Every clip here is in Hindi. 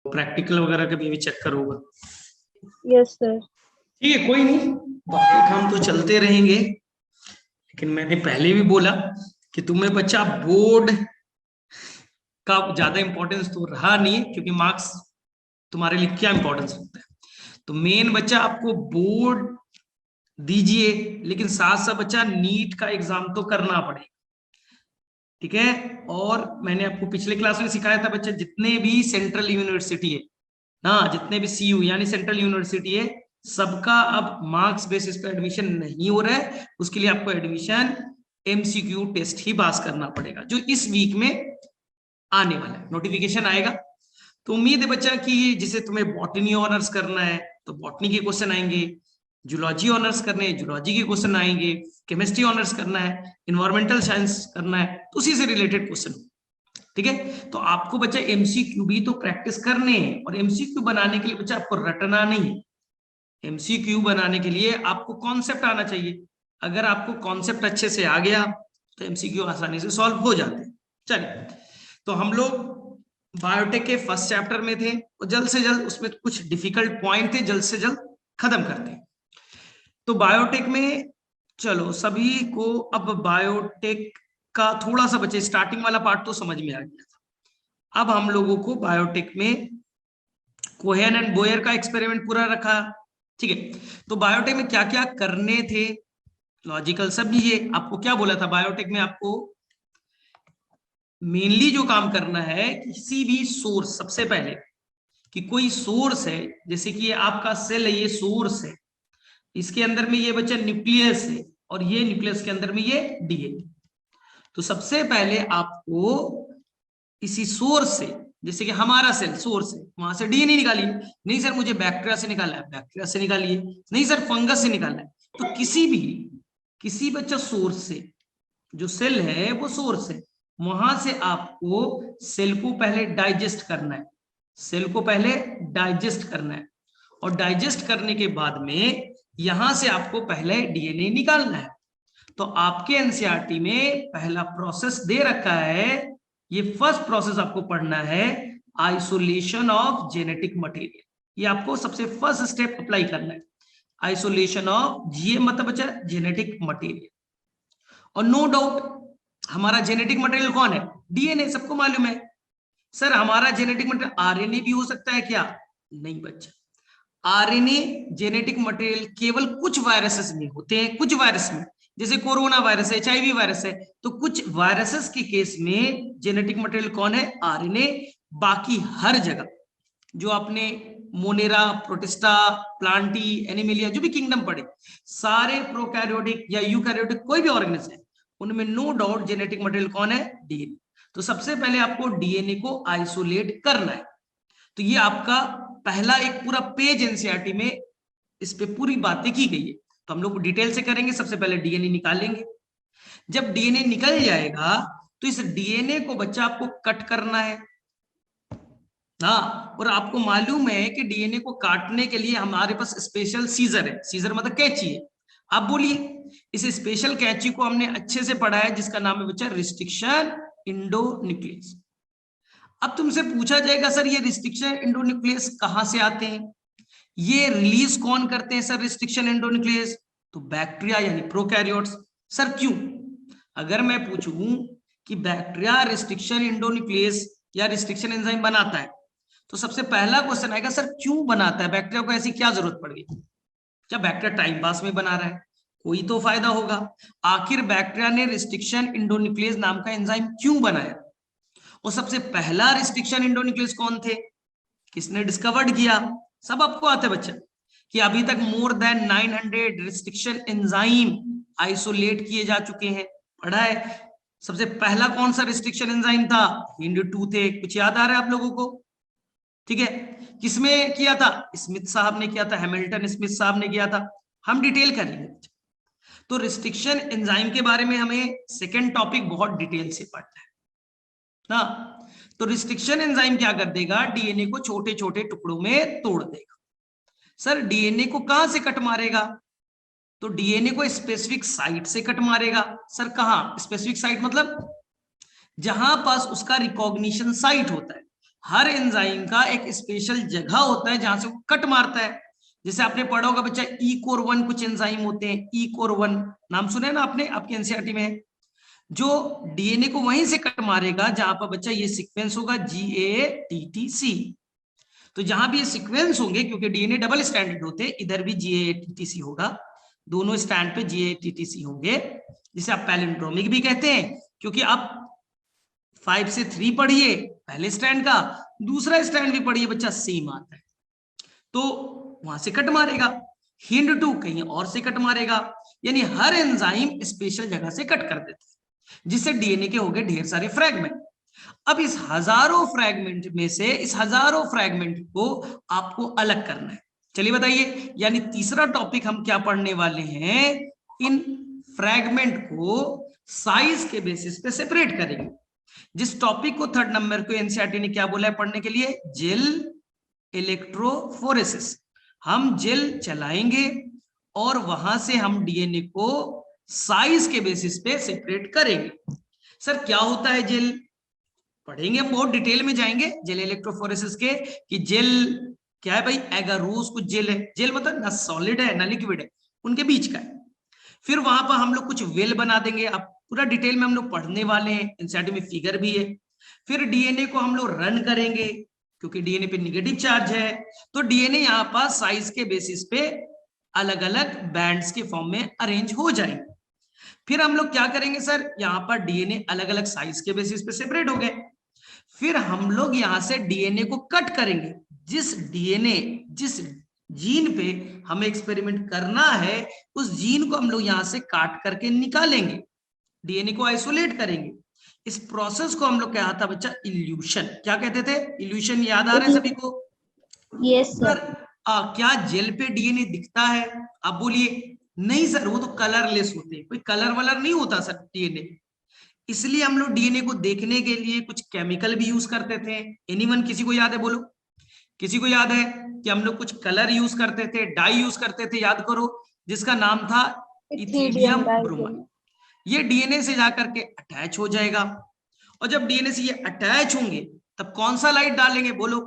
प्रैक्टिकल वगैरह कभी भी चेक करोगा। Yes sir. ठीक है, कोई नहीं, बाकी काम तो चलते रहेंगे। लेकिन मैंने पहले भी बोला कि तुम्हें बच्चा बोर्ड का ज्यादा इंपॉर्टेंस तो रहा नहीं, क्योंकि मार्क्स तुम्हारे लिए क्या इंपॉर्टेंस रखता है। तो मेन बच्चा आपको बोर्ड दीजिए, लेकिन साथ साथ बच्चा नीट का एग्जाम तो करना पड़ेगा। ठीक है, और मैंने आपको पिछले क्लास में सिखाया था बच्चा, जितने भी सेंट्रल यूनिवर्सिटी है ना, जितने भी सीयू यानी सेंट्रल यूनिवर्सिटी है, सबका अब मार्क्स बेसिस पे एडमिशन नहीं हो रहा है। उसके लिए आपको एडमिशन एमसीक्यू टेस्ट ही पास करना पड़ेगा, जो इस वीक में आने वाला है, नोटिफिकेशन आएगा। तो उम्मीद है बच्चा कि जिसे तुम्हें बॉटनी ऑनर्स करना है तो बॉटनी के क्वेश्चन आएंगे, जूलॉजी ऑनर्स करने हैं जूलॉजी के क्वेश्चन आएंगे, केमिस्ट्री ऑनर्स करना है, इन्वायरमेंटल साइंस करना है तो उसी से रिलेटेड क्वेश्चन। ठीक है, तो आपको बच्चा एमसीक्यू भी तो प्रैक्टिस करने हैं, और एमसीक्यू बनाने के लिए बच्चा आपको रटना नहीं है। एमसीक्यू बनाने के लिए आपको कॉन्सेप्ट आना चाहिए। अगर आपको कॉन्सेप्ट अच्छे से आ गया तो एमसीक्यू आसानी से सॉल्व हो जाते हैं। चलिए, तो हम लोग बायोटेक के फर्स्ट चैप्टर में थे, और जल्द से जल्द उसमें कुछ डिफिकल्ट पॉइंट थे, जल्द से जल्द खत्म करते हैं। तो बायोटेक में चलो सभी को अब बायोटेक का थोड़ा सा बचे, स्टार्टिंग वाला पार्ट तो समझ में आ गया था। अब हम लोगों को बायोटेक में कोहेन एंड बोयर का एक्सपेरिमेंट पूरा रखा। ठीक है, तो बायोटेक में क्या क्या करने थे, लॉजिकल सब ये आपको क्या बोला था, बायोटेक में आपको मेनली जो काम करना है, किसी भी सोर्स, सबसे पहले कि कोई सोर्स है, जैसे कि ये आपका सेल है, ये सोर्स है, इसके अंदर में ये बच्चा न्यूक्लियस है, और ये न्यूक्लियस के अंदर में ये डीएनए। तो सबसे पहले आपको इसी सोर्स से, जैसे कि हमारा सेल सोर्स है, वहां से डीएनए निकालिए। नहीं सर मुझे बैक्टीरिया से निकालना है, बैक्टीरिया से निकालिए। नहीं सर फंगस से निकालना है, तो किसी बच्चा सोर्स से, जो सेल है वो सोर्स है, वहां से आपको सेल को पहले डाइजेस्ट करना है, सेल को पहले डाइजेस्ट करना है, और डाइजेस्ट करने के बाद में यहां से आपको पहले डीएनए निकालना है। तो आपके एनसीईआरटी में पहला प्रोसेस दे रखा है, ये फर्स्ट प्रोसेस आपको पढ़ना है, आइसोलेशन ऑफ जेनेटिक मटेरियल। ये आपको सबसे फर्स्ट स्टेप अप्लाई करना है, आइसोलेशन ऑफ जीए मतलब बच्चा जेनेटिक मटेरियल। और नो डाउट हमारा जेनेटिक मटेरियल कौन है, डीएनए, सबको मालूम है। सर हमारा जेनेटिक मटेरियल आरएनए भी हो सकता है क्या, नहीं बच्चा, आरएनए जेनेटिक मटेरियल केवल कुछ वायरसेस में होते हैं, कुछ वायरस में, जैसे कोरोना वायरस है, एचआईवी वायरस है, तो कुछ वायरसेस के केस में जेनेटिक मटेरियल कौन है, आरएनए। बाकी हर जगह जो आपने मोनेरा, प्रोटिस्टा, प्लांटी, एनिमेलिया, जो भी किंगडम पढ़े, सारे प्रोकैरियोटिक या यूकैरियोटिक कोई भी ऑर्गेनिज्म है, उनमें नो डाउट जेनेटिक मटेरियल कौन है, डीएनए। तो सबसे पहले आपको डीएनए को आइसोलेट करना है। तो ये आपका पहला एक पूरा पेज एनसीईआरटी में इस पे पूरी बातें की गई है, तो हम लोग डिटेल से करेंगे। सबसे पहले डीएनए निकालेंगे, जब डीएनए निकल जाएगा तो इस डीएनए को बच्चा आपको कट करना है। हाँ, और आपको मालूम है कि डीएनए को काटने के लिए हमारे पास स्पेशल सीजर है, सीजर मतलब कैंची है। आप बोलिए, इस स्पेशल कैंची को हमने अच्छे से पढ़ा है, जिसका नाम है बच्चा रिस्ट्रिक्शन इंडोन्यूक्लियस। अब तुमसे पूछा जाएगा सर ये रिस्ट्रिक्शन इंडोन्यूक्लियस कहां से आते हैं, ये रिलीज कौन करते हैं सर रिस्ट्रिक्शन इंडोन्यूक्लियस, तो बैक्टीरिया यानी प्रोकैरियोट्स। सर क्यों, अगर मैं पूछूं कि बैक्टीरिया रिस्ट्रिक्शन इंडोन्यूक्लियस या रिस्ट्रिक्शन एंजाइम बनाता है, तो सबसे पहला क्वेश्चन आएगा सर क्यों बनाता है, बैक्टीरिया को ऐसी क्या जरूरत पड़ गई, क्या बैक्टीरिया टाइम पास में बना रहा है, कोई तो फायदा होगा। आखिर बैक्टीरिया ने रिस्ट्रिक्शन इंडोन्यूक्लियस नाम का एंजाइम क्यों बनाया, और सबसे पहला रिस्ट्रिक्शन इंडोन्यूक्लियस कौन थे, किसने डिस्कवर्ड किया, सब आपको आता है बच्चा, कि अभी तक more than 900 restriction enzyme isolate किए जा चुके हैं, पढ़ा है। सबसे पहला कौन सा रिस्ट्रिक्शन एंजाइम था, हिंड2 थे, कुछ याद आ रहा है आप लोगों को, ठीक है। किसमें किया था, स्मिथ साहब ने किया था, हैमिल्टन स्मिथ साहब ने किया था, हम डिटेल कर लेंगे। तो रिस्ट्रिक्शन एंजाइम के बारे में हमें सेकेंड टॉपिक बहुत डिटेल से पढ़ना है ना। तो रिस्ट्रिक्शन एंजाइम क्या कर देगा, डीएनए को छोटे छोटे टुकड़ों में तोड़ देगा। सर डीएनए को कहां से कट मारेगा, तो डीएनए को स्पेसिफिक साइट से कट मारेगा। सर कहां, स्पेसिफिक साइट मतलब जहां पास उसका रिकॉग्निशन साइट होता है। हर एंजाइम का एक स्पेशल जगह होता है जहां से वो कट मारता है। जैसे आपने पढ़ा होगा बच्चा ई कोर 1 कुछ एंजाइम होते हैं, ई कोर 1 नाम सुने ना आपने, आपके एनसीईआरटी में है, जो डीएनए को वहीं से कट मारेगा जहां पर बच्चा ये सीक्वेंस होगा GATTC। तो जहां भी ये सीक्वेंस होंगे, क्योंकि डीएनए डबल स्टैंडर्ड होते हैं, इधर भी GATTC होगा, दोनों स्टैंड पे GATTC होंगे, जिसे आप पैलिंड्रोमिक भी कहते हैं, क्योंकि आप 5 से 3 पढ़िए पहले स्टैंड का, दूसरा स्टैंड भी पढ़िए बच्चा सेम आता है, तो वहां से कट मारेगा। हिंड 2 कहीं और से कट मारेगा, यानी हर एंजाइम स्पेशल जगह से कट कर देता है, जिससे डीएनए के हो गए ढेर सारे फ्रैगमेंट। अब इस हजारों फ्रैगमेंट में से इस हजारों फ्रैगमेंट को आपको अलग करना है। चलिए बताइए, यानी तीसरा टॉपिक हम क्या पढ़ने वाले हैं, इन फ्रैगमेंट को साइज के बेसिस पे सेपरेट करेंगे। जिस टॉपिक को थर्ड नंबर को एनसीईआरटी ने क्या बोला है पढ़ने के लिए, जेल इलेक्ट्रोफोरेसिस। हम जेल चलाएंगे और वहां से हम डीएनए को साइज के बेसिस पे सेपरेट करेंगे। सर क्या होता है जेल, पढ़ेंगे हम, बहुत डिटेल में जाएंगे जेल इलेक्ट्रोफोरेसिस के, कि जेल क्या है भाई, एगारोस कुछ जेल है, जेल मतलब ना सॉलिड है ना लिक्विड है, उनके बीच का है। फिर वहां पर हम लोग कुछ वेल बना देंगे, अब पूरा डिटेल में हम लोग पढ़ने वाले हैं, एनसीईआरटी में फिगर भी है। फिर डीएनए को हम लोग रन करेंगे, क्योंकि डीएनए पे निगेटिव चार्ज है, तो डीएनए यहाँ पर साइज के बेसिस पे अलग अलग बैंड्स के फॉर्म में अरेंज हो जाएंगे। फिर हम लोग क्या करेंगे सर, यहाँ पर डीएनए अलग अलग साइज के बेसिस पे सेपरेट हो गए। फिर हम लोग यहां से डीएनए को कट करेंगे, जिस जीन पे हमें एक्सपेरिमेंट करना है उस जीन को हम लोग यहां से काट करके निकालेंगे, डीएनए को आइसोलेट करेंगे। इस प्रोसेस को हम लोग क्या था बच्चा, इल्यूशन। क्या कहते थे, इल्यूशन, याद आ रहा है सभी को? Yes sir. क्या जेल पे डीएनए दिखता है? आप बोलिए नहीं सर, वो तो कलरलेस होते हैं, कोई कलर वलर नहीं होता सर डीएनए। इसलिए हम लोग डीएनए को देखने के लिए कुछ केमिकल भी यूज करते थे। एनीवन, किसी को याद है, बोलो किसी को याद है कि हम लोग कुछ कलर यूज करते थे, डाई यूज करते थे, याद करो, जिसका नाम था इथिडियम ब्रोमाइड। ये डीएनए से जाकर के अटैच हो जाएगा, और जब डीएनए से ये अटैच होंगे तब कौन सा लाइट डालेंगे, बोलो,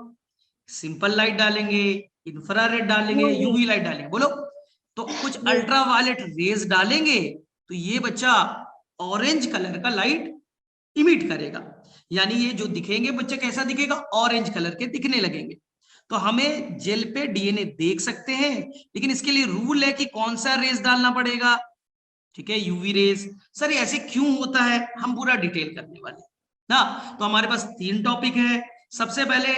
सिंपल लाइट डालेंगे, इंफ्रारेड डालेंगे, यूवी लाइट डालेंगे, बोलो, तो कुछ अल्ट्रावायलेट रेज डालेंगे, तो ये बच्चा ऑरेंज कलर का लाइट इमिट करेगा, यानी ये जो दिखेंगे बच्चे कैसा दिखेगा, ऑरेंज कलर के दिखने लगेंगे। तो हमें जेल पे डीएनए देख सकते हैं, लेकिन इसके लिए रूल है कि कौन सा रेज डालना पड़ेगा, ठीक है, यूवी रेज। सर ऐसे क्यों होता है, हम पूरा डिटेल करने वाले ना। तो हमारे पास 3 टॉपिक है। सबसे पहले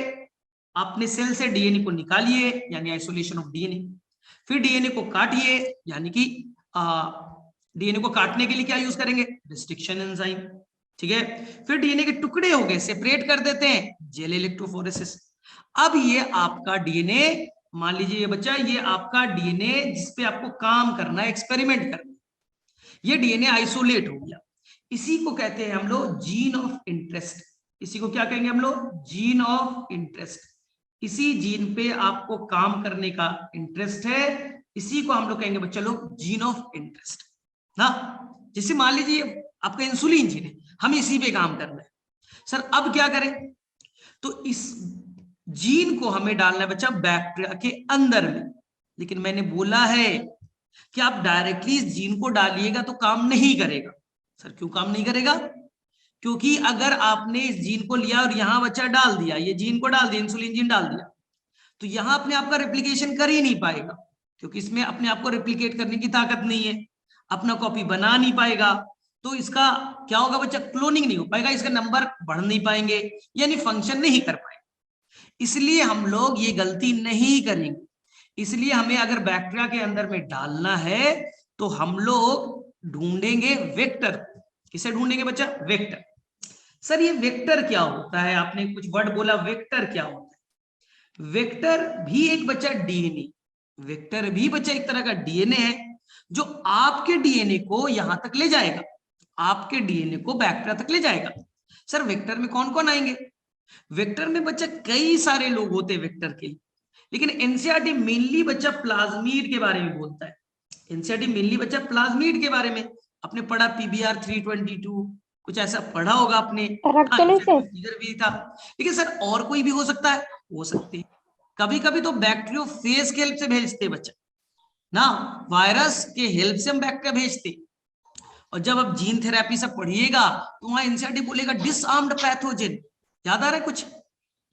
आपने सेल से डीएनए को निकालिए, यानी आइसोलेशन ऑफ डीएनए। फिर डीएनए को काटिए, यानी कि डीएनए को काटने के लिए क्या यूज करेंगे, रिस्ट्रिक्शन एंजाइम, ठीक है। फिर डीएनए के टुकड़े हो गए, सेपरेट कर देते हैं, जेल इलेक्ट्रोफोरेसिस। अब ये आपका डीएनए, मान लीजिए ये बच्चा, ये आपका डीएनए जिसपे आपको काम करना है, एक्सपेरिमेंट करना, ये डीएनए आइसोलेट हो गया। इसी को कहते हैं हम लोग जीन ऑफ इंटरेस्ट। इसी को क्या कहेंगे हम लोग, जीन ऑफ इंटरेस्ट। इसी जीन पे आपको काम करने का इंटरेस्ट है, इसी को हम लोग कहेंगे बच्चा लोग जीन ऑफ इंटरेस्ट ना। जैसे मान लीजिए आपका इंसुलिन जीन है, हम इसी पे काम कर रहे हैं। सर अब क्या करें, तो इस जीन को हमें डालना है बच्चा बैक्टीरिया के अंदर में, लेकिन मैंने बोला है कि आप डायरेक्टली इस जीन को डालिएगा तो काम नहीं करेगा। सर क्यों काम नहीं करेगा, क्योंकि अगर आपने इस जीन को लिया और यहां बच्चा डाल दिया, ये जीन को डाल दिया, इंसुलिन जीन डाल दिया, तो यहां अपने आप का रेप्लिकेशन कर ही नहीं पाएगा, क्योंकि इसमें अपने आप को रेप्लिकेट करने की ताकत नहीं है, अपना कॉपी बना नहीं पाएगा। तो इसका क्या होगा बच्चा, क्लोनिंग नहीं हो पाएगा, इसका नंबर बढ़ नहीं पाएंगे, यानी फंक्शन नहीं कर पाएंगे। इसलिए हम लोग ये गलती नहीं करेंगे। इसलिए हमें अगर बैक्टीरिया के अंदर में डालना है तो हम लोग ढूंढेंगे वेक्टर। किसे ढूंढेंगे बच्चा, वेक्टर। सर ये वेक्टर क्या होता है, आपने कुछ वर्ड बोला, वेक्टर क्या होता है? वेक्टर भी एक बच्चा डीएनए, वेक्टर भी बच्चा एक तरह का डीएनए है, जो आपके डीएनए को यहां तक ले जाएगा, आपके डीएनए को बैक्टीरिया तक ले जाएगा। सर वेक्टर में कौन कौन आएंगे, वेक्टर में बच्चा कई सारे लोग होते हैं वेक्टर के, लेकिन एनसीईआरटी मेनली बच्चा प्लाज्मिड के बारे में बोलता है। एनसीईआरटी मेनली बच्चा प्लाज्मिड के बारे में, आपने पढ़ा पीबीआर 322, कुछ ऐसा पढ़ा होगा आपने। इधर भी था। लेकिन सर और कोई भी हो सकता है, हो सकते हैं। कभी कभी तो बैक्टीरियोफेज के हेल्प से भेजते बच्चा ना, वायरस के हेल्प से हम बैक्टीरिया भेजते। और जब आप जीन थेरेपी सब पढ़िएगा तो वहां एनसीईआरटी बोलेगा डिसआर्म्ड पैथोजन। याद आ रहा है कुछ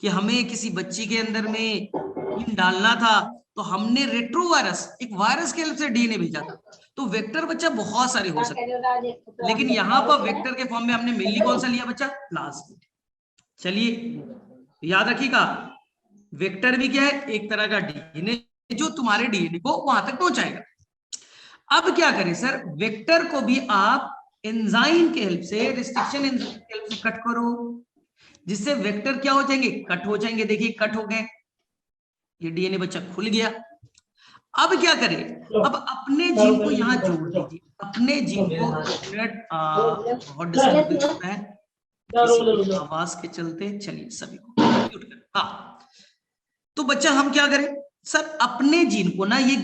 कि हमें किसी बच्ची के अंदर में जीन डालना था तो हमने रेट्रोवायरस, एक वायरस के हेल्प से डीएनए भेजा था। तो वेक्टर बच्चा बहुत सारे हो सकते हैं, लेकिन यहाँ पर वेक्टर के फॉर्म में हमने मेनली कौन सा लिया बच्चा, प्लाज्मिड। चलिए याद रखिएगा, वेक्टर भी क्या है, एक तरह का डीएनए जो तुम्हारे डीएनए को वहां तक पहुंचाएगा। अब क्या करें सर, वेक्टर को भी आप एंजाइम के हेल्प से, रिस्ट्रिक्शन एंजाइम के हेल्प से कट करो, जिससे वेक्टर क्या हो जाएंगे, कट हो जाएंगे। देखिए कट हो गए, ये डीएनए बच्चा खुल गया। अब क्या करें, अब अपने जीन को यहां जोड़ दीजिए, अपने जीन को। बहुत डिस्टर्बेंस होता है किसी की आवाज के चलते, चलिए सभी को म्यूट करें। हाँ, तो बच्चा हम क्या करें सर, अपने जीन को ना, ये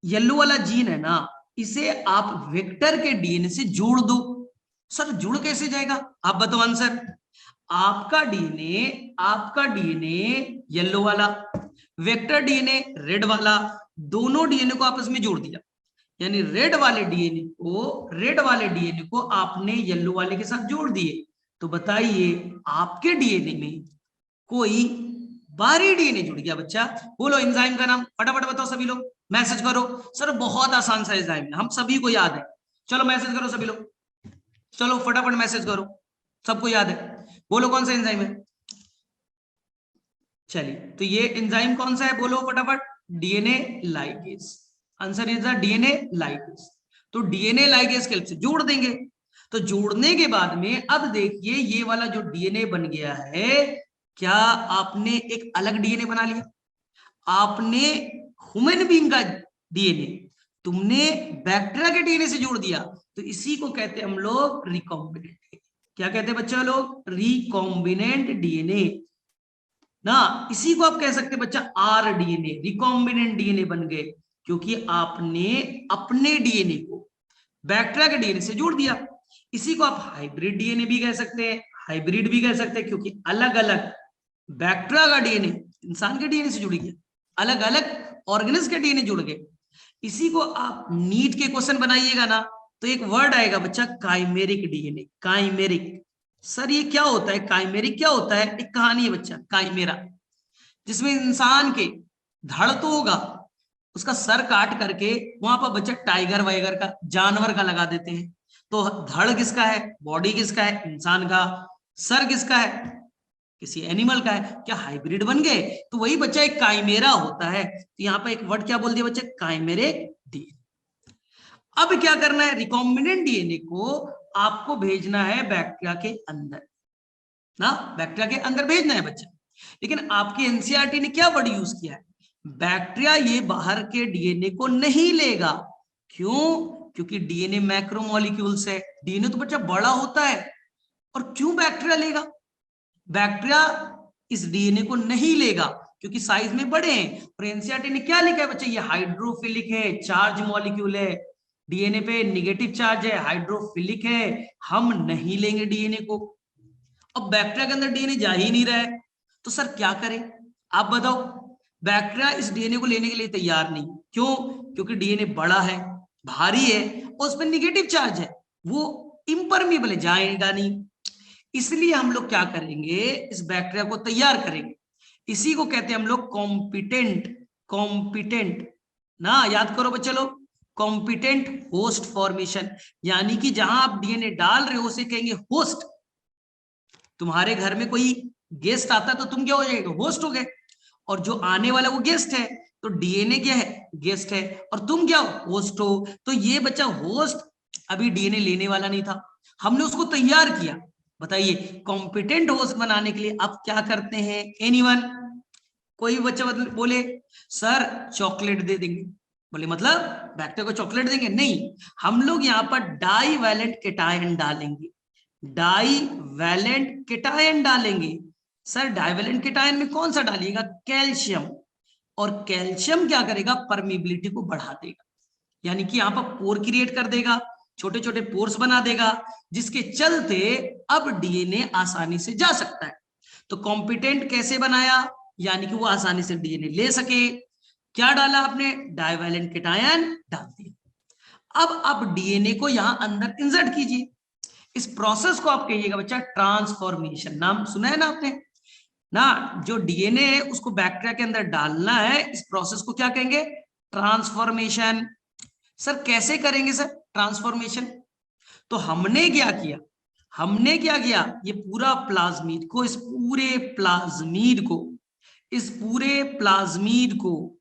येलो वाला जीन है ना, इसे आप वेक्टर के डीएनए से जोड़ दो। सर जुड़ कैसे जाएगा, आप बताओ आंसर। आपका डीएनए येलो वाला, वेक्टर डीएनए रेड वाला, दोनों डीएनए को आपस में जोड़ दिया, यानी रेड वाले डीएनए को आपने येलो वाले के साथ जोड़ दिए। तो बताइए आपके डीएनए में कोई बाहरी डीएनए जुड़ गया बच्चा। बोलो एंजाइम का नाम, फटाफट बताओ सभी लोग, मैसेज करो। सर बहुत आसान सा एंजाइम है, हम सभी को याद है। चलो मैसेज करो सभी लोग, चलो फटाफट मैसेज करो, सबको याद है। बोलो कौन सा एंजाइम है। चलिए तो ये एंजाइम कौन सा है, बोलो फटाफट। DNA ligase. Answer is the DNA ligase. तो डीएनए लाइगेज के हेल्प से जोड़ देंगे। तो जोड़ने के बाद में अब देखिए ये वाला जो डीएनए बन गया है, क्या आपने एक अलग डीएनए बना लिया, आपने ह्यूमन बीइंग का डीएनए तुमने बैक्टीरिया के डीएनए से जोड़ दिया। तो इसी को कहते हैं हम लोग रिकॉम्बिनेंट। क्या कहते हैं बच्चा लोग, रिकॉम्बिनेंट डीएनए ना। इसी को आप कह सकते हैं बच्चा आर डीएनए, रिकॉम्बिनेंट डीएनए बन गए, क्योंकि आपने अपने डीएनए को बैक्टीरिया के डीएनए से जोड़ दिया। इसी को आप हाइब्रिड डीएनए भी कह सकते हैं, हाइब्रिड भी कह सकते हैं, क्योंकि अलग अलग बैक्टीरिया का डीएनए इंसान के डीएनए से जुड़ गया, अलग अलग ऑर्गेनिज्म के डीएनए जुड़ गए। इसी को आप नीट के क्वेश्चन बनाइएगा ना, तो एक वर्ड आएगा बच्चा, काइमेरिक डीएनए। काइमेरिक, सर ये क्या होता है, काइमेरिक क्या होता है, एक कहानी है बच्चा काइमेरा, जिसमें इंसान के धड़ तो होगा, उसका सर काट करके वहां पर बच्चा टाइगर वाइगर का, जानवर का लगा देते हैं। तो धड़ किसका है, बॉडी किसका है, इंसान का। सर किसका है, किसी एनिमल का है। क्या हाइब्रिड बन गए, तो वही बच्चा एक काइमेरा होता है। तो यहाँ पे एक वर्ड क्या बोल दिया बच्चा, काइमेरिक डीएनए। अब क्या करना है, रिकॉम्बिनेंट डीएनए को आपको भेजना है बैक्टीरिया के अंदर ना, बैक्टीरिया के अंदर भेजना है बच्चा। लेकिन आपके एनसीईआरटी ने क्या वर्ड यूज किया है, बैक्टीरिया ये बाहर के डीएनए को नहीं लेगा। क्यों, क्योंकि डीएनए मैक्रोमोलिक्यूल्स है, डीएनए तो बच्चा बड़ा होता है। और क्यों बैक्टीरिया लेगा, बैक्टीरिया इस डीएनए को नहीं लेगा क्योंकि साइज में बड़े हैं। और एनसीईआरटी ने क्या लिखा है बच्चा, ये हाइड्रोफिलिक है, चार्ज मॉलिक्यूल है, डीएनए पे नेगेटिव चार्ज है, हाइड्रोफिलिक है, हम नहीं लेंगे डीएनए को। अब बैक्टीरिया के अंदर डीएनए जा ही नहीं रहा है, तो सर क्या करें, आप बताओ। बैक्टीरिया इस डीएनए को लेने के लिए तैयार नहीं, क्यों, क्योंकि डीएनए बड़ा है, भारी है, और उस पर निगेटिव चार्ज है, वो इम्परमिएबल है, जाएगा नहीं। इसलिए हम लोग क्या करेंगे, इस बैक्टीरिया को तैयार करेंगे। इसी को कहते हैं हम लोग कॉम्पिटेंट ना, याद करो बच्चे लोग, कॉम्पिटेंट होस्ट फॉर्मेशन। यानी कि जहां आप डीएनए डाल रहे हो उसे कहेंगे होस्ट। तुम्हारे घर में कोई गेस्ट आता है तो तुम क्या हो जाएगा, होस्ट हो गए, और जो आने वाला वो गेस्ट है, तो डीएनए क्या है, गेस्ट है, और तुम क्या हो, होस्ट हो। तो ये बच्चा होस्ट अभी डीएनए लेने वाला नहीं था, हमने उसको तैयार किया। बताइए कॉम्पिटेंट होस्ट बनाने के लिए आप क्या करते हैं, एनीवन, कोई बच्चा बोले सर चॉकलेट दे देंगे, बोले मतलब बैक्टीरिया को चॉकलेट देंगे, नहीं, हम लोग यहाँ पर डाई वैलेंट केटायन डालेंगे, डाई वैलेंट केटायन डालेंगे। सर डाइवैलेंट केटायन में कौन सा डालिएगा, कैल्शियम, और कैल्शियम क्या करेगा, परमिबिलिटी को बढ़ा देगा, यानी कि यहाँ पर पोर क्रिएट कर देगा, छोटे छोटे पोर्स बना देगा, जिसके चलते अब डीएनए आसानी से जा सकता है। तो कॉम्पिटेंट कैसे बनाया, यानी कि वो आसानी से डीएनए ले सके। क्या डाला आपने, डाइवैलेंट केटायन डाल दिया। अब आप डीएनए को यहां अंदर इंसर्ट कीजिए। इस प्रोसेस को आप कहिएगा बच्चा ट्रांसफॉर्मेशन। नाम सुना है ना आपने ना, जो डीएनए है उसको बैक्टीरिया के अंदर डालना है, इस प्रोसेस को क्या कहेंगे, ट्रांसफॉर्मेशन। सर कैसे करेंगे सर ट्रांसफॉर्मेशन? तो हमने क्या किया, ये पूरा प्लाज्मिड को, इस पूरे प्लाज्मिड को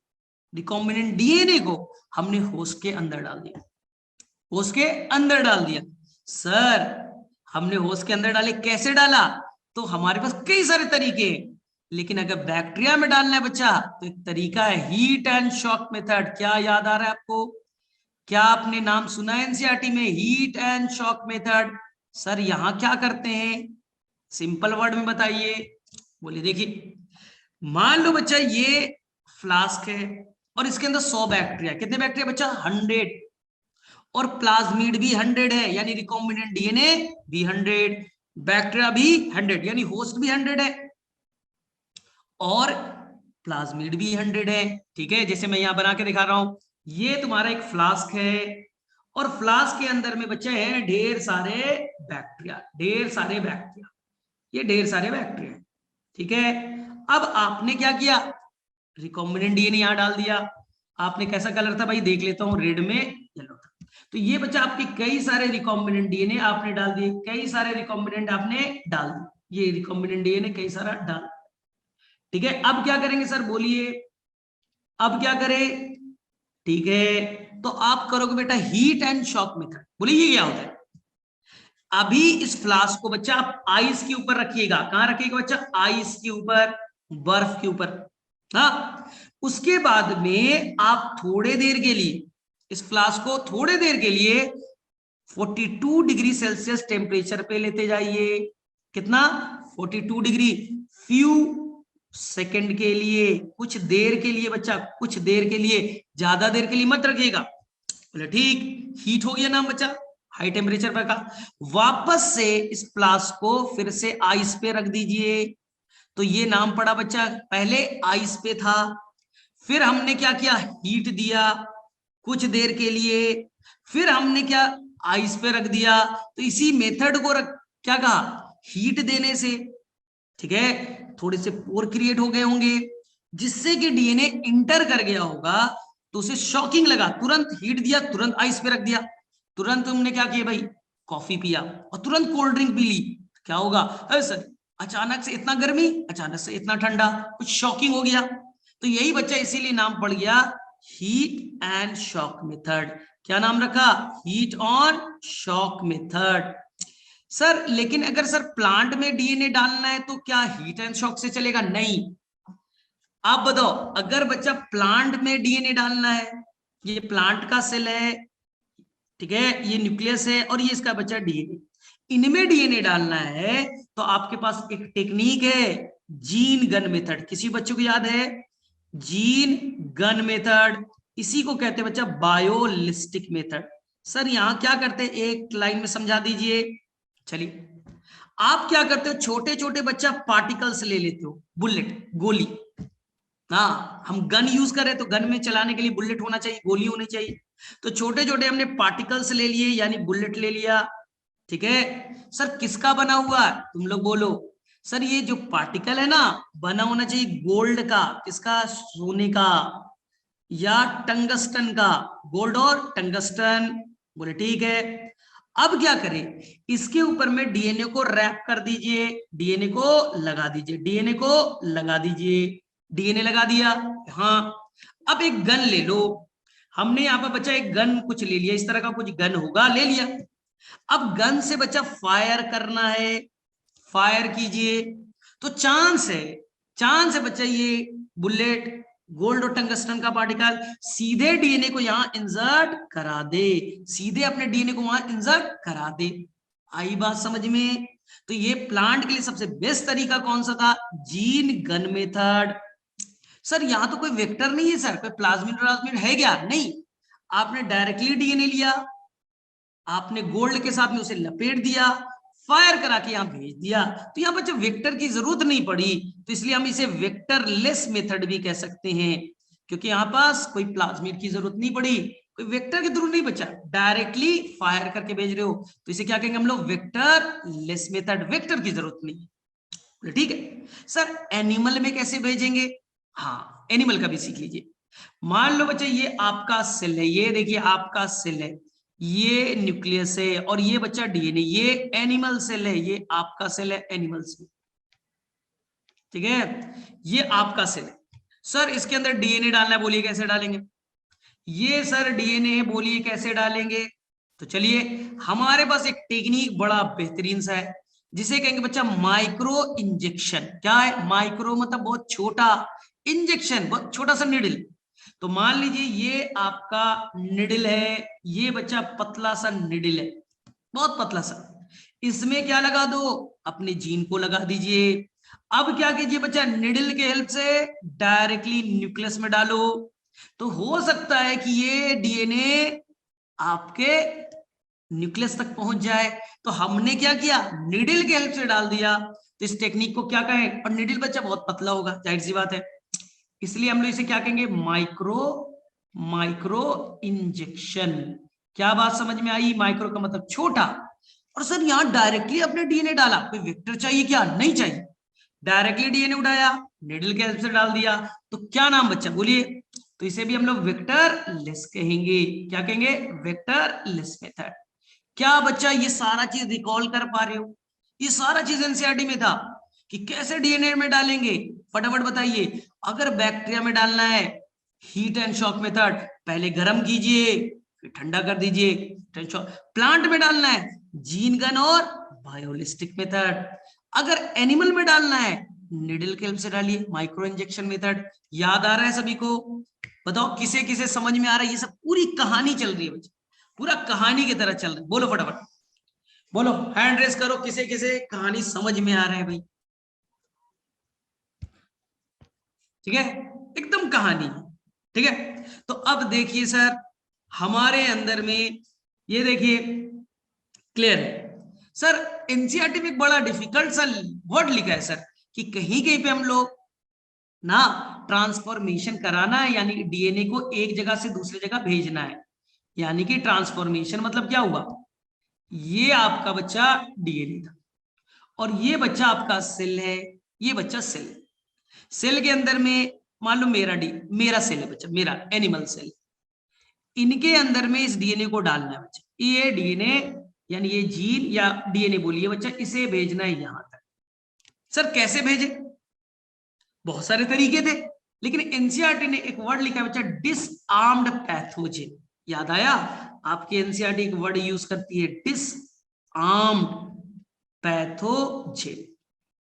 रिकॉम्बिनेंट डीएनए को हमने होस्ट के अंदर डाल दिया, सर हमने होस्ट के अंदर डाले, कैसे डाला? तो हमारे पास कई सारे तरीके हैं, लेकिन अगर बैक्टीरिया में डालना है बच्चा तो एक तरीका है हीट एंड शॉक मेथड। क्या याद आ रहा है आपको? क्या आपने नाम सुना है एनसीईआरटी में, heat and shock method? Sir यहां क्या करते हैं, सिंपल वर्ड में बताइए। बोलिए, देखिए मान लो बच्चा ये फ्लास्क है और इसके अंदर 100 बैक्टीरिया, कितने बैक्टीरिया बच्चा, 100, और प्लाज्मिड भी 100 है, यानी रिकॉम्बिनेंट डीएनए भी 100, बैक्टीरिया भी 100, यानी होस्ट भी 100 है और प्लाज्मिड भी 100 है। ठीक है, जैसे मैं यहां बना के दिखा रहा हूं, ये तुम्हारा एक फ्लास्क है और फ्लास्क के अंदर में बच्चे हैं ढेर सारे बैक्टीरिया, ये ढेर सारे बैक्टीरिया। ठीक है, अब आपने क्या किया, रिकॉम्बिनेंट डीएनए यहां डाल दिया। आपने कैसा कलर था भाई, देख लेता हूं, रेड में येलो था। तो ये बच्चा आपके कई सारे रिकॉम्बिनेंट डीएनए आपने डाल दिए, कई सारे रिकॉम्बिनेंट आपने डाल दिए, ये रिकॉम्बिनेंट डीएनए कई सारा डाल। ठीक है, अब क्या करेंगे सर, बोलिए अब क्या करें? ठीक है, तो आप करोगे बेटा हीट एंड शॉक मेथड। बोलिए ये क्या होता है? अभी इस फ्लास्क को बच्चा आप आइस के ऊपर रखिएगा। कहां रखिएगा बच्चा? आइस के ऊपर, बर्फ के ऊपर। हाँ, उसके बाद में आप थोड़े देर के लिए इस फ्लास्क को 42 डिग्री सेल्सियस टेम्परेचर पे लेते जाइए। कितना? 42 डिग्री, फ्यू सेकंड के लिए, कुछ देर के लिए बच्चा, कुछ देर के लिए, ज्यादा देर के लिए मत रखिएगा। बोले ठीक, हीट हो गया ना बच्चा, हाई टेम्परेचर पर का। वापस से इस फ्लास्क को फिर से आइस पे रख दीजिए। तो ये नाम पड़ा बच्चा, पहले आइस पे था, फिर हमने क्या किया, हीट दिया कुछ देर के लिए, फिर हमने क्या, आइस पे रख दिया। तो इसी मेथड को क्या कहा, हीट देने से, ठीक है, थोड़े से पोर क्रिएट हो गए होंगे, जिससे कि डीएनए इंटर कर गया होगा, तो उसे शॉकिंग लगा, तुरंत हीट दिया, तुरंत आइस पे रख दिया, तुरंत तुमने क्या किया भाई, कॉफी पिया और तुरंत कोल्ड ड्रिंक पी ली, क्या होगा, अरे सर अचानक से इतना गर्मी, अचानक से इतना ठंडा, कुछ शॉकिंग हो गया। तो यही बच्चा इसीलिए नाम पड़ गया हीट एंड शॉक मेथड। क्या नाम रखा, heat on shock method. Sir लेकिन अगर सर प्लांट में डीएनए डालना है तो क्या हीट एंड शॉक से चलेगा? नहीं। आप बताओ, अगर बच्चा प्लांट में डीएनए डालना है, ये प्लांट का सेल है, ठीक है, ये न्यूक्लियस है और ये इसका बच्चा डीएनए, इनमें डीएनए डालना है तो आपके पास एक टेक्निक है, जीन गन मेथड। किसी बच्चों को याद है? जीन गन मेथड, इसी को कहते हैं बच्चा बायोलिस्टिक मेथड। सर यहां क्या करते हैं, एक लाइन में समझा दीजिए। चलिए, आप क्या करते हो, छोटे छोटे बच्चा पार्टिकल्स ले लेते हो, बुलेट, गोली। हाँ, हम गन यूज कर रहे हैं तो गन में चलाने के लिए बुलेट होना चाहिए, गोली होनी चाहिए। तो छोटे छोटे हमने पार्टिकल्स ले लिए, यानी बुलेट ले लिया। ठीक है, सर किसका बना हुआ है, तुम लोग बोलो। सर ये जो पार्टिकल है ना, बना होना चाहिए गोल्ड का, किसका, सोने का या टंगस्टन का, गोल्ड और टंगस्टन। बोले ठीक है। अब क्या करें, इसके ऊपर में डीएनए को रैप कर दीजिए, डीएनए को लगा दीजिए, डीएनए को लगा दीजिए, डीएनए लगा दिया। हाँ, अब एक गन ले लो, हमने यहाँ पर बच्चा एक गन कुछ ले लिया, इस तरह का कुछ गन होगा, ले लिया। अब गन से बच्चा फायर करना है, फायर कीजिए। तो चांस है बच्चा ये बुलेट, गोल्ड और टंगस्टन का पार्टिकल सीधे डीएनए को यहां इंसर्ट करा दे, सीधे अपने डीएनए को वहां इंसर्ट करा दे। आई बात समझ में? तो ये प्लांट के लिए सबसे बेस्ट तरीका कौन सा था, जीन गन मेथड। सर यहां तो कोई वेक्टर नहीं है सर, कोई प्लाज्मिड है क्या? नहीं, आपने डायरेक्टली डीएनए लिया, आपने गोल्ड के साथ में उसे लपेट दिया, फायर करा के यहाँ भेज दिया, तो यहाँ बच्चा वेक्टर की जरूरत नहीं पड़ी, तो इसलिए हम इसे वेक्टरलेस मेथड भी कह सकते हैं, क्योंकि यहाँ पास कोई प्लाज्मिड की जरूरत नहीं पड़ी, कोई वेक्टर की जरूरत नहीं बचा, डायरेक्टली फायर करके भेज रहे हो, तो इसे क्या कहेंगे हम लोग, वेक्टरलेस मेथड, वेक्टर की जरूरत नहीं। ठीक है सर, एनिमल में कैसे भेजेंगे? हाँ, एनिमल का भी सीख लीजिए। मान लो बच्चा ये आपका सेल है, ये देखिए आपका सेल है, ये न्यूक्लियस है, और ये बच्चा डीएनए, ये एनिमल सेल है, ये आपका सेल है एनिमल सेल, ठीक है, ये आपका सेल है। सर इसके अंदर डीएनए डालना है, बोलिए कैसे डालेंगे? ये सर डीएनए है, बोलिए कैसे डालेंगे? तो चलिए हमारे पास एक टेक्निक बड़ा बेहतरीन सा है, जिसे कहेंगे बच्चा माइक्रो इंजेक्शन। क्या है माइक्रो? मतलब बहुत छोटा, इंजेक्शन बहुत छोटा सा निडल। तो मान लीजिए ये आपका निडल है, ये बच्चा पतला सा निडल है, बहुत पतला सा, इसमें क्या लगा दो, अपने जीन को लगा दीजिए। अब क्या कीजिए बच्चा, निडल के हेल्प से डायरेक्टली न्यूक्लियस में डालो, तो हो सकता है कि ये डीएनए आपके न्यूक्लियस तक पहुंच जाए। तो हमने क्या किया, निडल के हेल्प से डाल दिया, तो इस टेक्निक को क्या कहें? और निडल बच्चा बहुत पतला होगा, जाहिर सी बात है, इसलिए हम लोग इसे क्या कहेंगे, माइक्रो इंजेक्शन। क्या बात समझ में आई? माइक्रो का मतलब छोटा। और सर यहां डायरेक्टली अपने डीएनए डाला, कोई वेक्टर चाहिए क्या? नहीं चाहिए, डायरेक्टली डीएनए उठाया, निडल के हेल्प से डाल दिया, तो क्या नाम बच्चा, बोलिए? तो इसे भी हम लोग वेक्टर लेस कहेंगे। क्या कहेंगे? Vector less method. क्या बच्चा ये सारा चीज रिकॉल कर पा रहे हो? ये सारा चीज एनसीईआरटी में था कि कैसे डीएनए में डालेंगे, फटाफट बताइए। अगर बैक्टीरिया में डालना है, हीट एंड शॉक मेथड, पहले गर्म कीजिए फिर ठंडा कर दीजिए, प्लांट में डालना है, जीन गन और बायोलिस्टिक मेथड। अगर एनिमल में डालना है, निडल के हेल्प से डालिए, माइक्रो इंजेक्शन मेथड। याद आ रहा है सभी को? बताओ किसे किसे समझ में आ रहा है? ये सब पूरी कहानी चल रही है बच्चे, पूरा कहानी की तरह चल रही है। बोलो फटाफट, बोलो, हैंड रेस करो, किसे किसे कहानी समझ में आ रहा है भाई? ठीक है, एकदम कहानी, ठीक है। तो अब देखिए सर, हमारे अंदर में ये देखिए क्लियर है सर। एनसीईआरटी में एक बड़ा डिफिकल्ट सा वर्ड लिखा है सर, कि कहीं कहीं पे हम लोग ना ट्रांसफॉर्मेशन कराना है, यानी डीएनए को एक जगह से दूसरी जगह भेजना है, यानी कि ट्रांसफॉर्मेशन मतलब क्या हुआ, ये आपका बच्चा डीएनए था, और ये बच्चा आपका सेल है, ये बच्चा सेल, सेल के अंदर में मान लो मेरा सेल है बच्चा, मेरा एनिमल सेल, इनके अंदर में इस डीएनए को डालना है बच्चा, ये डीएनए यानी ये जीन या डीएनए बोलिए बच्चा, इसे भेजना है यहां तक। सर कैसे भेजे? बहुत सारे तरीके थे, लेकिन एनसीईआरटी ने एक वर्ड लिखा है बच्चा, डिसआर्म्ड पैथोजेन। याद आया? आपकी एनसीईआरटी एक वर्ड यूज करती है, डिसआर्म्ड पैथोजेन,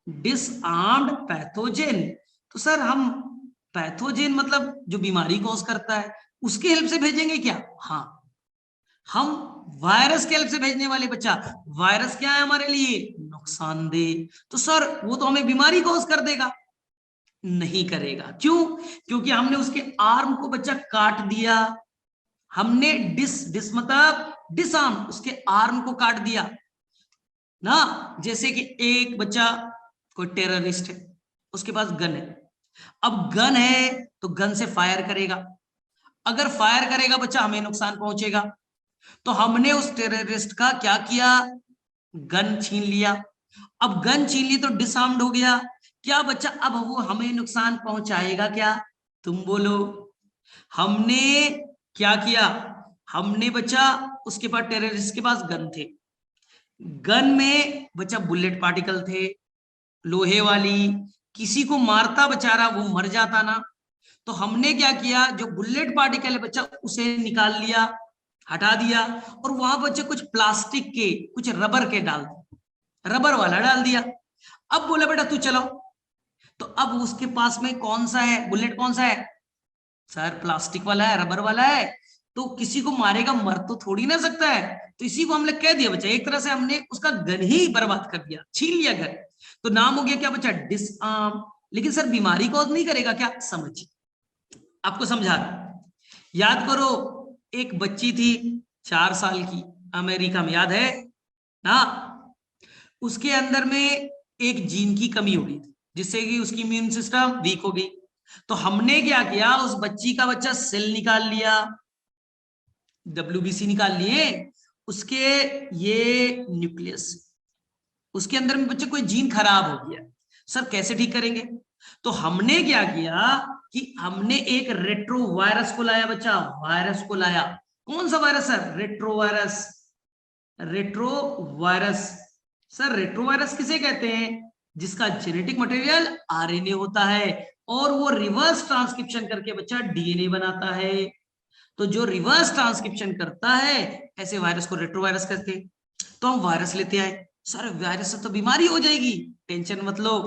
डिसआर्म्ड पैथोजेन। तो सर हम पैथोजेन मतलब जो बीमारी कॉज करता है, उसके हेल्प से भेजेंगे क्या? हाँ, हम वायरस के हेल्प से भेजने वाले बच्चा। वायरस क्या है हमारे लिए? नुकसानदेह। तो सर वो तो हमें बीमारी कॉज कर देगा, नहीं करेगा। क्यों? क्योंकि हमने उसके आर्म को बच्चा काट दिया, हमने डिस मतलब डिसआर्म, उसके आर्म को काट दिया ना। जैसे कि एक बच्चा कोई टेररिस्ट है, उसके पास गन है, अब गन है तो गन से फायर करेगा, अगर फायर करेगा बच्चा हमें नुकसान पहुंचेगा, तो हमने उस टेररिस्ट का क्या किया, गन छीन लिया। अब गन छीन ली तो डिसआर्म्ड हो गया, क्या बच्चा अब वो हमें नुकसान पहुंचाएगा क्या? तुम बोलो। हमने क्या किया, हमने बच्चा उसके पास, टेररिस्ट के पास गन थे, गन में बच्चा बुलेट पार्टिकल थे, लोहे वाली, किसी को मारता बेचारा वो मर जाता ना, तो हमने क्या किया, जो बुलेट पार्टिकल है बच्चा उसे निकाल लिया, हटा दिया, और वहां बच्चे कुछ प्लास्टिक के कुछ रबर के डाल दिया, रबर वाला डाल दिया। अब बोला बेटा तू चलाओ, तो अब उसके पास में कौन सा है, बुलेट कौन सा है? सर प्लास्टिक वाला है, रबर वाला है, तो किसी को मारेगा, मर तो थोड़ी ना सकता है, तो इसी को हमने कह दिया बच्चा, एक तरह से हमने उसका गन ही बर्बाद कर दिया, छीन लिया गन, तो नाम हो गया क्या बच्चा, डिसआर्म। लेकिन सर बीमारी कॉज नहीं करेगा क्या? समझिए, आपको समझा रहा, याद करो, एक बच्ची थी 4 साल की, अमेरिका में, याद है ना? उसके अंदर में एक जीन की कमी हो गई थी जिससे कि उसकी इम्यून सिस्टम वीक हो गई। तो हमने क्या किया, उस बच्ची का बच्चा सेल निकाल लिया, WBC निकाल लिए, उसके ये न्यूक्लियस, उसके अंदर में बच्चे कोई जीन खराब हो गया। सर कैसे ठीक करेंगे? तो हमने क्या किया कि हमने एक रेट्रो वायरस को लाया, बच्चा वायरस को लाया। कौन सा virus sir? Retro virus. Retro virus sir, retro virus किसे कहते हैं? जिसका जेनेटिक मटेरियल RNA होता है और वो रिवर्स ट्रांसक्रिप्शन करके बच्चा DNA बनाता है। तो जो रिवर्स ट्रांसक्रिप्शन करता है ऐसे वायरस को रेट्रो वायरस कहते हैं। तो हम वायरस लेते आए। सर वायरस से तो बीमारी हो जाएगी, टेंशन मत लो।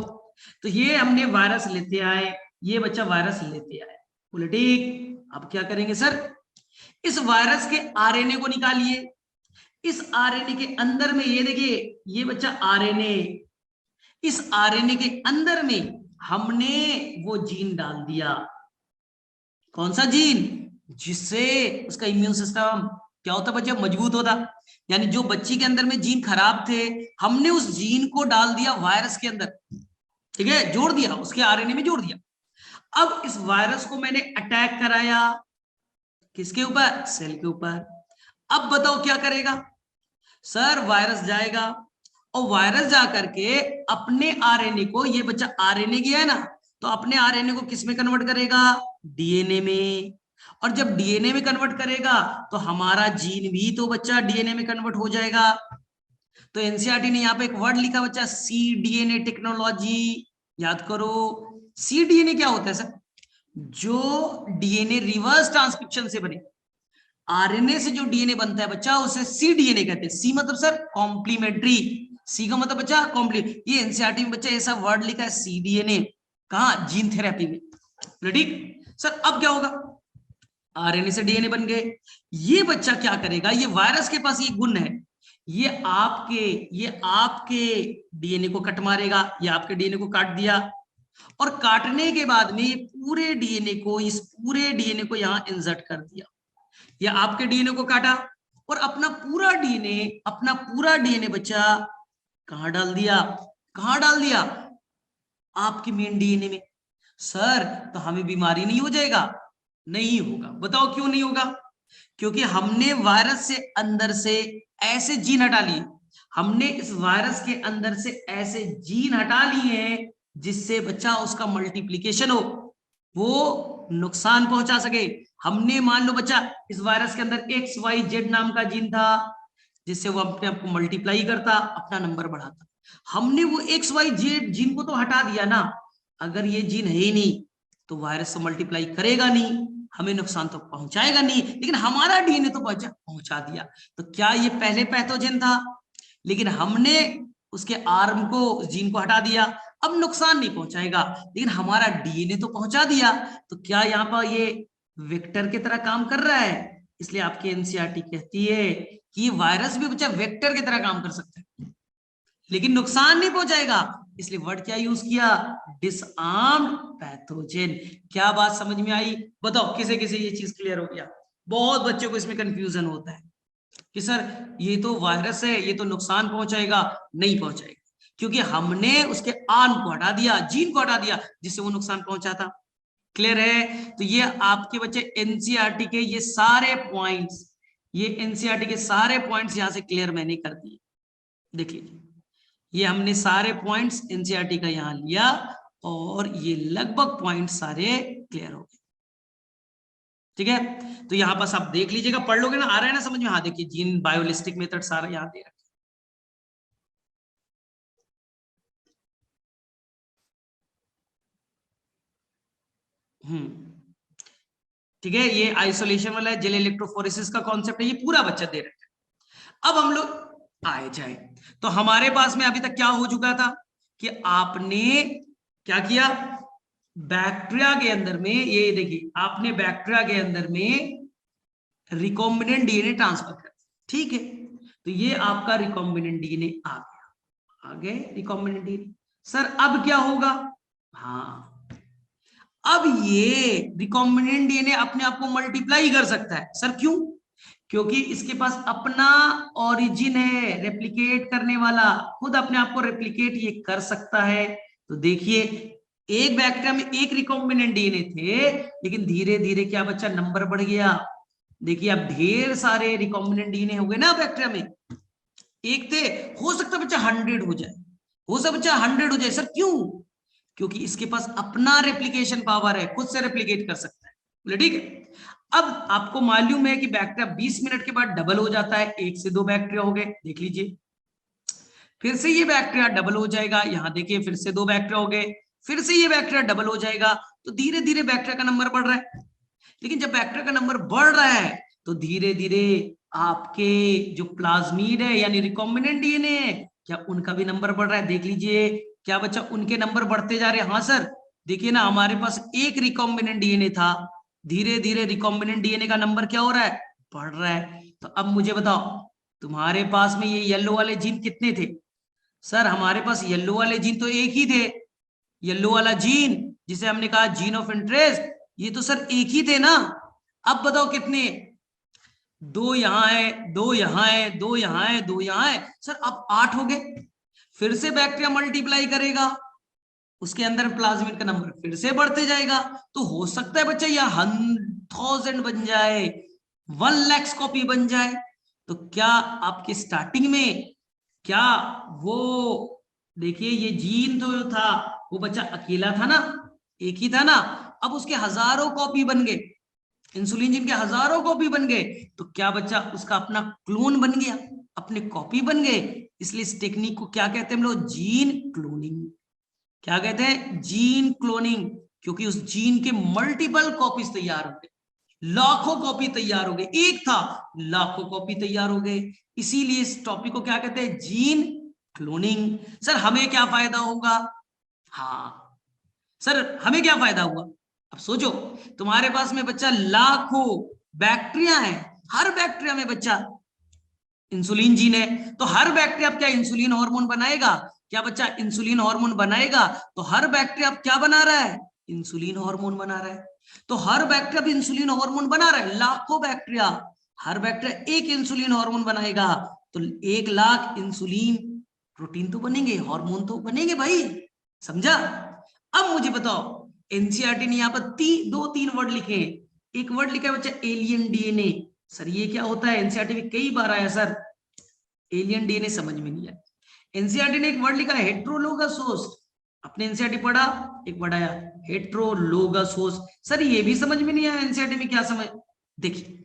तो ये हमने वायरस लेते आए, ये बच्चा वायरस लेते आए, बोले ठीक। अब क्या करेंगे सर? इस वायरस के RNA को निकालिए। इस RNA के अंदर में ये देखिए, ये बच्चा RNA, इस RNA के अंदर में हमने वो जीन डाल दिया। कौन सा जीन? जिससे उसका इम्यून सिस्टम क्या होता बच्चा? मजबूत होता। यानी जो बच्ची के अंदर में जीन खराब थे, हमने उस जीन को डाल दिया वायरस के अंदर, ठीक है, जोड़ दिया, उसके RNA में जोड़ दिया। अब इस वायरस को मैंने अटैक कराया, किसके ऊपर? सेल के ऊपर। अब बताओ क्या करेगा? सर वायरस जाएगा और वायरस जा करके अपने RNA को, ये बच्चा RNA गया है ना, तो अपने RNA को किस में कन्वर्ट करेगा? DNA में। और जब DNA में कन्वर्ट करेगा तो हमारा जीन भी तो बच्चा DNA में कन्वर्ट हो जाएगा। तो NCERT ने यहाँ पे एक वर्ड लिखा बच्चा, cDNA टेक्नोलॉजी। याद करो, cDNA क्या होता है सर? जो DNA रिवर्स ट्रांसक्रिप्शन से बने, RNA से जो DNA बनता है बच्चा, उसे cDNA कहते हैं। C मतलब सर कॉम्प्लीमेंट्री, C का मतलब बच्चा कॉम्प्लीमेंट्री। ये NCERT में बच्चा ऐसा वर्ड लिखा है cDNA, कहा? जीन थेरेपी में। ठीक सर, अब क्या होगा? RNA से DNA बन गए। ये बच्चा क्या करेगा? ये वायरस के पास ये गुण है, ये आपके DNA को कट मारेगा। ये आपके DNA को काट दिया और काटने के बाद में पूरे DNA को, इस पूरे DNA को यहां इंसर्ट कर दिया। या आपके DNA को काटा और अपना पूरा DNA बच्चा कहां डाल दिया? कहां डाल दिया? आपके मेन DNA में। सर तो हमें बीमारी नहीं हो जाएगा? नहीं होगा। बताओ क्यों नहीं होगा? क्योंकि हमने वायरस से अंदर से ऐसे जीन हटा लिए, हमने इस वायरस के अंदर से ऐसे जीन हटा लिए हैं जिससे बच्चा उसका मल्टीप्लीकेशन हो, वो नुकसान पहुंचा सके। हमने मान लो बच्चा इस वायरस के अंदर XYZ नाम का जीन था जिससे वो अपने आप को मल्टीप्लाई करता, अपना नंबर बढ़ाता। हमने वो XYZ जीन को तो हटा दिया ना। अगर ये जीन है ही नहीं तो वायरस तो मल्टीप्लाई करेगा नहीं, हमें नुकसान तो पहुंचाएगा नहीं, लेकिन हमारा DNA तो पहुंचा दिया। तो क्या ये पहले पैथोजन था, लेकिन हमने उसके आर्म को, उस जीन को हटा दिया, अब नुकसान नहीं पहुंचाएगा, लेकिन हमारा DNA तो पहुंचा दिया। तो क्या यहाँ पर ये वेक्टर की तरह काम कर रहा है? इसलिए आपकी NCERT कहती है कि ये वायरस भी बच्चा वेक्टर की तरह काम कर सकता है लेकिन नुकसान नहीं पहुंचाएगा। इसलिए वर्ड क्या यूज किया? Disarmed pathogen. क्या बात समझ में आई? बताओ किसे किसे ये चीज क्लियर हो गया? बहुत बच्चों को इसमें कंफ्यूजन होता है कि सर ये तो वायरस है, ये तो नुकसान पहुंचाएगा। नहीं पहुंचाएगा, क्योंकि हमने उसके आर्म को हटा दिया, जीन को हटा दिया, जिससे वो नुकसान पहुंचाता। क्लियर है? तो ये आपके बच्चे NCERT के ये सारे पॉइंट्स, ये NCERT के सारे पॉइंट्स यहां से क्लियर मैंने कर दिए। देख लीजिए, ये हमने सारे पॉइंट्स NCERT का यहां लिया और ये लगभग पॉइंट सारे क्लियर हो गए। ठीक है, तो यहां पास आप देख लीजिएगा, पढ़ लोगे ना, आ रहा है ना समझ में? हाँ देखिए, जीन बायोलिस्टिक मेथड सारा यहां दे रखा है। ठीक है, ये आइसोलेशन वाला है, जेल इलेक्ट्रोफोरेसिस का कॉन्सेप्ट है, ये पूरा बच्चा दे रखा है। अब हम लोग आए जाए तो हमारे पास में अभी तक क्या हो चुका था कि आपने क्या किया? बैक्टीरिया के अंदर में, ये देखिए, आपने बैक्टीरिया के अंदर में रिकॉम्बिनेंट DNA ट्रांसफर कर, ठीक है, तो ये आपका रिकॉम्बिनेंट DNA आ गया, आ गए रिकॉम्बिनेंट DNA। सर अब क्या होगा? हाँ, अब ये रिकॉम्बिनेंट DNA अपने आप को मल्टीप्लाई कर सकता है। सर क्यों? क्योंकि इसके पास अपना ओरिजिन है रेप्लिकेट करने वाला, खुद अपने आप को रेप्लिकेट ये कर सकता है। तो देखिए एक बैक्टीरिया में एक रिकॉम्बिनेंट डीएनए थे, लेकिन धीरे धीरे क्या बच्चा नंबर बढ़ गया। देखिए अब ढेर सारे रिकॉम्बिनेंट डीएनए हो गए ना बैक्टीरिया में, एक थे, हो सकता है बच्चा 100 हो जाए, हो सकता बच्चा 100 हो जाए। सर क्यों? क्योंकि इसके पास अपना रेप्लिकेशन पावर है, खुद से रेप्लिकेट कर सकता है। बोले ठीक है। अब आपको मालूम है कि बैक्टीरिया 20 मिनट के बाद डबल हो जाता है, 1 से 2 बैक्टीरिया हो गए, देख लीजिए। फिर से ये बैक्टीरिया डबल हो जाएगा, यहां देखिए फिर से 2 बैक्टीरिया हो गए, फिर से ये बैक्टीरिया डबल हो जाएगा। तो धीरे धीरे बैक्टीरिया का नंबर बढ़ रहा है। लेकिन जब बैक्टीरिया का नंबर बढ़ रहा है तो धीरे धीरे आपके जो प्लाज्मिड है यानी रिकॉम्बिनेंट डीएनए है, क्या उनका भी नंबर बढ़ रहा है? देख लीजिए क्या बच्चा उनके नंबर बढ़ते जा रहे हैं? हाँ सर, देखिए ना हमारे पास एक रिकॉम्बिनेंट डीएनए था, धीरे धीरे रिकॉम्बिनेंट डीएनए का नंबर क्या हो रहा है? बढ़ रहा है। तो अब मुझे बताओ तुम्हारे पास में ये येलो वाले जीन कितने थे? सर हमारे पास येलो वाले जीन तो एक ही थे, येलो वाला जीन जिसे हमने कहा जीन ऑफ इंटरेस्ट, ये तो सर एक ही थे ना। अब बताओ कितने? 2 यहां है, 2 यहां है, 2 यहां है, 2 यहां है। सर अब 8 हो गए। फिर से बैक्टीरिया मल्टीप्लाई करेगा, उसके अंदर प्लाज्मिड का नंबर फिर से बढ़ते जाएगा। तो हो सकता है बच्चा ये 1000 बन जाए, 1 लाख कॉपी बन जाए। तो क्या आपके स्टार्टिंग में क्या वो, देखिए ये जीन तो था, वो बच्चा अकेला था ना, एक ही था ना। अब उसके हजारों कॉपी बन गए, इंसुलिन जीन के हजारों कॉपी बन गए। तो क्या बच्चा उसका अपना क्लोन बन गया, अपने कॉपी बन गए। इसलिए इस टेक्निक को क्या कहते हैं हम लोग? Gene cloning. क्या कहते हैं? Gene cloning. क्योंकि उस जीन के मल्टीपल कॉपीज तैयार हो गए, लाखों कॉपी तैयार हो गए, एक था लाखों कॉपी तैयार हो गए। इसीलिए इस टॉपिक को क्या कहते हैं? Gene cloning. सर हमें क्या फायदा होगा? हाँ सर हमें क्या फायदा हुआ? अब सोचो तुम्हारे पास में बच्चा लाखों बैक्टीरिया है, हर बैक्टीरिया में बच्चा इंसुलिन जीन है। तो हर बैक्टीरिया क्या इंसुलिन हार्मोन बनाएगा? क्या बच्चा इंसुलिन हार्मोन बनाएगा? तो हर बैक्टीरिया क्या बना रहा है? इंसुलिन हार्मोन बना रहा है। तो हर बैक्टीरिया भी इंसुलिन हार्मोन बना रहा है, लाखों बैक्टीरिया, हर बैक्टीरिया एक इंसुलिन हार्मोन बनाएगा। तो 1 लाख इंसुलिन प्रोटीन तो बनेंगे, हार्मोन तो बनेंगे भाई, समझा? अब मुझे बताओ एनसीईआरटी ने यहाँ पर 2-3 वर्ड लिखे। एक वर्ड लिखा है बच्चा एलियन डीएनए। सर ये क्या होता है? एनसीईआरटी में कई बार आया सर, एलियन डीएनए समझ में नहीं आया। एनसीईआरटी ने एक वर्ड लिखा है हेट्रोलोगस होस्ट, अपने एनसीईआरटी पढ़ा, एक वर्ड आया हेट्रोलोगस होस्ट। सर ये भी समझ में नहीं आया एनसीईआरटी में क्या समझ। देखिए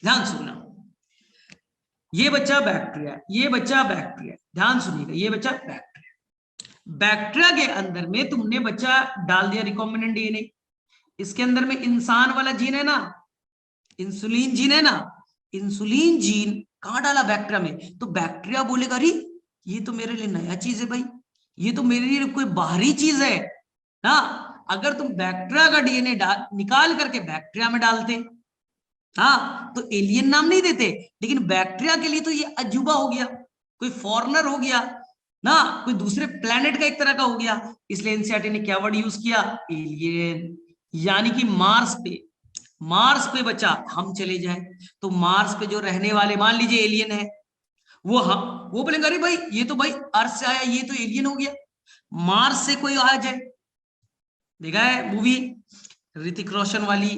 ध्यान सुनना, ये बच्चा बैक्टीरिया, ये बच्चा बैक्टीरिया, ध्यान सुनिएगा, ये बच्चा बैक्टीरिया, बैक्टीरिया के अंदर में तुमने बच्चा डाल दिया रिकॉम्बिनेंट डीएनए, इसके अंदर में इंसान वाला जीन है ना, इंसुलिन जीन है ना, इंसुलिन जीन कहां डाला? बैक्टीरिया में। तो बैक्टीरिया बोलेगा अरे ये तो मेरे लिए नया चीज है भाई, ये तो मेरे लिए कोई बाहरी चीज है ना। अगर तुम बैक्टीरिया का डीएनए निकाल करके बैक्टीरिया में डालते, हाँ, तो एलियन नाम नहीं देते। लेकिन बैक्टीरिया के लिए तो ये अजूबा हो गया, कोई फॉरेनर हो गया ना, कोई दूसरे प्लेनेट का एक तरह का हो गया। इसलिए एनसीईआरटी ने क्या वर्ड यूज किया? एलियन। यानी कि मार्स पे, मार्स पे बच्चा हम चले जाए तो मार्स पे जो रहने वाले मान लीजिए एलियन है, वो बोलेंगे अरे भाई ये तो भाई अर्थ से आया, ये तो एलियन हो गया। मार्स से कोई आ जाए, देखा है मूवी ऋतिक रोशन वाली,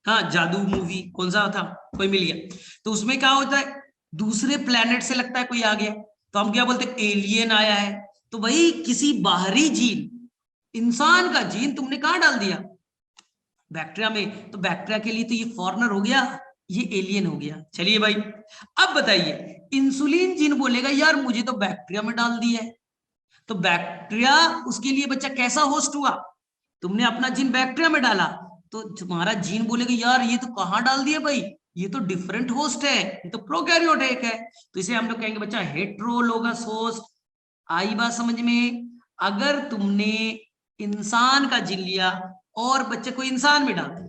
हाँ जादू मूवी, कौन सा था, कोई मिल गया, तो उसमें क्या होता है दूसरे प्लेनेट से लगता है कोई आ गया, तो हम क्या बोलते हैं? एलियन आया है। तो भाई किसी बाहरी जीन, इंसान का जीन तुमने कहां डाल दिया? बैक्टीरिया में। तो बैक्टीरिया के लिए तो ये फॉरेनर हो गया, ये एलियन हो गया। चलिए भाई अब बताइए, इंसुलिन जीन बोलेगा यार मुझे तो बैक्टीरिया में डाल दिया है। तो बैक्टीरिया उसके लिए बच्चा कैसा होस्ट हुआ? तुमने अपना जीन बैक्टीरिया में डाला, तो तुम्हारा जीन बोलेगा यार ये तो कहां डाल दिया भाई, ये तो डिफरेंट होस्ट है, ये तो प्रोकैरियोट है। तो इसे हम लोग कहेंगे बच्चा हेट्रोलोगस होस्ट। आई बात समझ में? अगर तुमने इंसान का जीन लिया और बच्चे को इंसान में डाल दिया,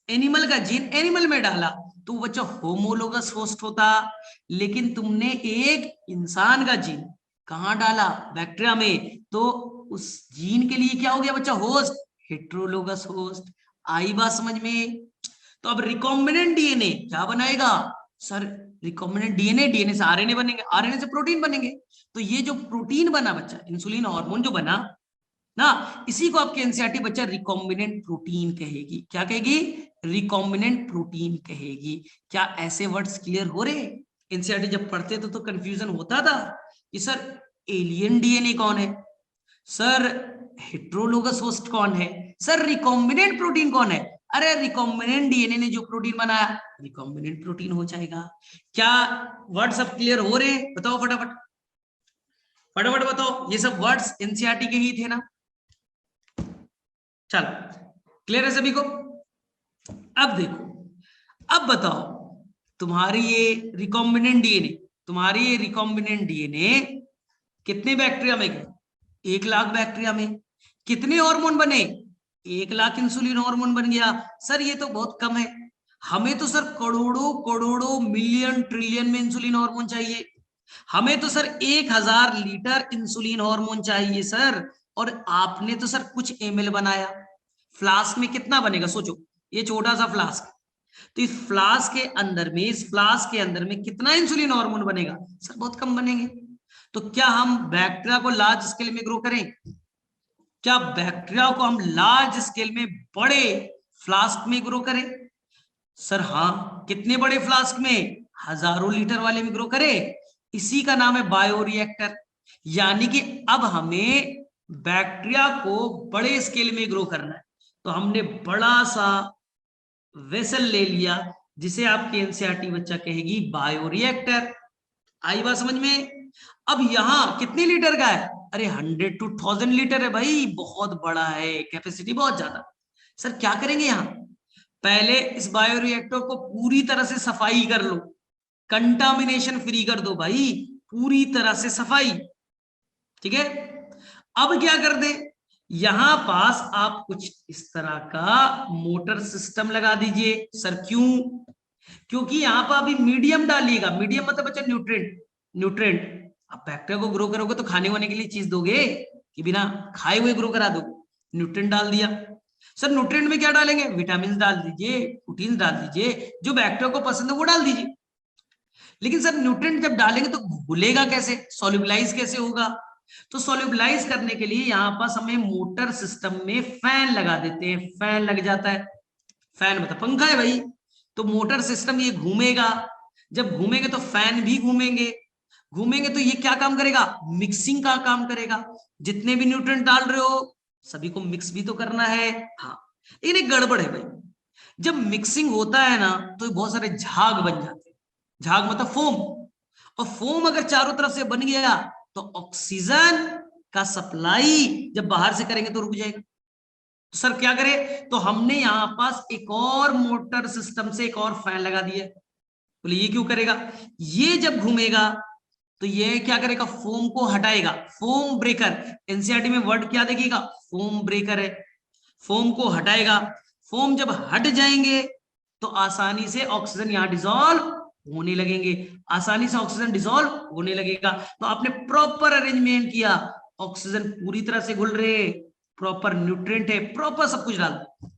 एनिमल का जीन एनिमल में डाला, तो बच्चा होमोलोगस होस्ट होता। लेकिन तुमने एक इंसान का जीन कहां डाला? बैक्टीरिया में, तो उस जीन के लिए क्या हो गया बच्चा? Host, heterologous host. आई बात समझ में? तो अब रिकॉम्बिनेंट डीएनए क्या बनाएगा? सर रिकॉम्बिनेंट डीएनए, डीएनए से आरएनए बनेंगे, आरएनए से प्रोटीन बनेंगे। तो ये जो प्रोटीन बना बच्चा, इंसुलिन हार्मोन जो बना ना, इसी को आपके एनसीईआरटी बच्चा रिकॉम्बिनेंट प्रोटीन कहेगी। क्या कहेगी? रिकॉम्बिनेंट प्रोटीन कहेगी। क्या ऐसे वर्ड्स क्लियर हो रहे? एनसीईआरटी जब पढ़ते थे तो कंफ्यूजन होता था कि सर एलियन डीएनए कौन है, सर हेट्रोलोगस होस्ट कौन है, सर रिकॉम्बिनेंट प्रोटीन कौन है। अरे रिकॉम्बिनेंट डीएनए ने जो प्रोटीन बनाया रिकॉम्बिनेंट प्रोटीन हो जाएगा। क्या वर्ड सब क्लियर हो रहे हैं? बताओ फटाफट, फटाफट बताओ। ये सब वर्ड्स एनसीईआरटी के ही थे ना? चलो क्लियर है सभी को? अब देखो, अब बताओ तुम्हारी ये रिकॉम्बिनेंट डीएनए, तुम्हारी ये रिकॉम्बिनेंट डीएनए कितने बैक्टीरिया में गए? 1,00,000 बैक्टीरिया में। कितने हार्मोन बने? 1,00,000 इंसुलिन हार्मोन बन गया। सर ये तो बहुत कम है, हमें तो सर करोड़ों करोड़ों मिलियन ट्रिलियन में इंसुलिन हार्मोन चाहिए। हमें तो सर 1,000 लीटर इंसुलिन हार्मोन चाहिए सर। और आपने तो सर कुछ एमएल बनाया, फ्लास्क में कितना बनेगा सोचो, ये छोटा सा फ्लास्क, तो इस फ्लास्क के अंदर में, इस फ्लास्क के अंदर में कितना इंसुलिन हार्मोन बनेगा? सर बहुत कम बनेंगे। तो क्या हम बैक्टीरिया को लार्ज स्केल में ग्रो करें? क्या बैक्टीरिया को हम लार्ज स्केल में बड़े फ्लास्क में ग्रो करें? सर हाँ। कितने बड़े फ्लास्क में? हजारों लीटर वाले में ग्रो करें। इसी का नाम है बायोरिएक्टर। यानी कि अब हमें बैक्टीरिया को बड़े स्केल में ग्रो करना है, तो हमने बड़ा सा वेसल ले लिया, जिसे आपकी एनसीईआरटी बच्चा कहेगी बायोरिएक्टर। आई बात समझ में? अब यहां कितने लीटर का है? अरे 100 to 1000 लीटर है भाई, बहुत बड़ा है, कैपेसिटी बहुत ज्यादा। सर क्या करेंगे यहां? पहले इस बायोरिएक्टर को पूरी तरह से सफाई कर लो, कंटामिनेशन फ्री कर दो भाई, पूरी तरह से सफाई। ठीक है, अब क्या कर दे, यहां पास आप कुछ इस तरह का मोटर सिस्टम लगा दीजिए। सर क्यों? क्योंकि यहां पर अभी मीडियम डालिएगा। मीडियम मतलब बच्चा न्यूट्रिएंट, न्यूट्रिएंट। आप बैक्टीरिया को ग्रो करोगे तो खाने वाने के लिए चीज दोगे कि बिना खाए हुए ग्रो करा दो? न्यूट्रिएंट डाल दिया। सर न्यूट्रिएंट में क्या डालेंगे? विटामिन डाल दीजिए, प्रोटीन डाल दीजिए, जो बैक्टीरिया को पसंद है वो डाल दीजिए। लेकिन सर न्यूट्रिएंट जब डालेंगे तो घुलेगा कैसे, सॉल्युबलाइज कैसे होगा? तो सॉल्युबलाइज करने के लिए यहां पास हमें मोटर सिस्टम में फैन लगा देते हैं। फैन लग जाता है, फैन मतलब पंखा है भाई। तो मोटर सिस्टम ये घूमेगा, जब घूमेंगे तो फैन भी घूमेंगे, घूमेंगे तो ये क्या काम करेगा? मिक्सिंग का काम करेगा। जितने भी न्यूट्रिएंट डाल रहे हो सभी को मिक्स भी तो करना है। हाँ, लेकिन एक गड़बड़ है भाई, जब मिक्सिंग होता है ना तो बहुत सारे झाग बन जाते हैं। झाग मतलब फोम, और फोम अगर चारों तरफ से बन गया तो ऑक्सीजन का सप्लाई जब बाहर से करेंगे तो रुक जाएगा। तो सर क्या करें? तो हमने यहां पास एक और मोटर सिस्टम से एक और फैन लगा दिया। बोले ये क्यों करेगा? ये जब घूमेगा तो ये क्या करेगा? फोम को हटाएगा। फोम ब्रेकर, एनसीईआरटी में वर्ड क्या देखिएगा? फोम ब्रेकर है। फोम को हटाएगा। फोम जब हट जाएंगे तो आसानी से ऑक्सीजन यहां डिसॉल्व होने लगेंगे, आसानी से ऑक्सीजन डिसॉल्व होने लगेगा। तो आपने प्रॉपर अरेंजमेंट किया, ऑक्सीजन पूरी तरह से घुल रहे, प्रॉपर न्यूट्रिएंट है, प्रॉपर सब कुछ डाल दो।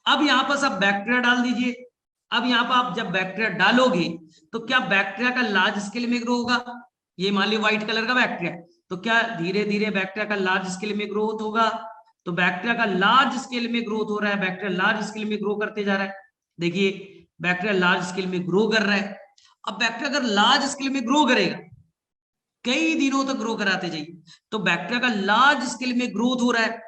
अब यहां पर सब बैक्टीरिया डाल दीजिए। अब यहां पर आप जब बैक्टीरिया डालोगे तो क्या बैक्टीरिया का लार्ज स्केल में ग्रो होगा? ये मान ली व्हाइट कलर का बैक्टीरिया, तो क्या धीरे धीरे बैक्टीरिया का लार्ज स्केल में ग्रोथ होगा? तो बैक्टीरिया का लार्ज स्केल में ग्रोथ हो रहा है, बैक्टीरिया लार्ज स्केल में ग्रो करते जा रहा है। देखिए बैक्टीरिया लार्ज स्केल में ग्रो कर रहा है। अब बैक्टीरिया अगर लार्ज स्केल में ग्रो करेगा, कई दिनों तक ग्रो कराते जाइए, तो बैक्टीरिया का लार्ज स्केल में ग्रोथ हो रहा है।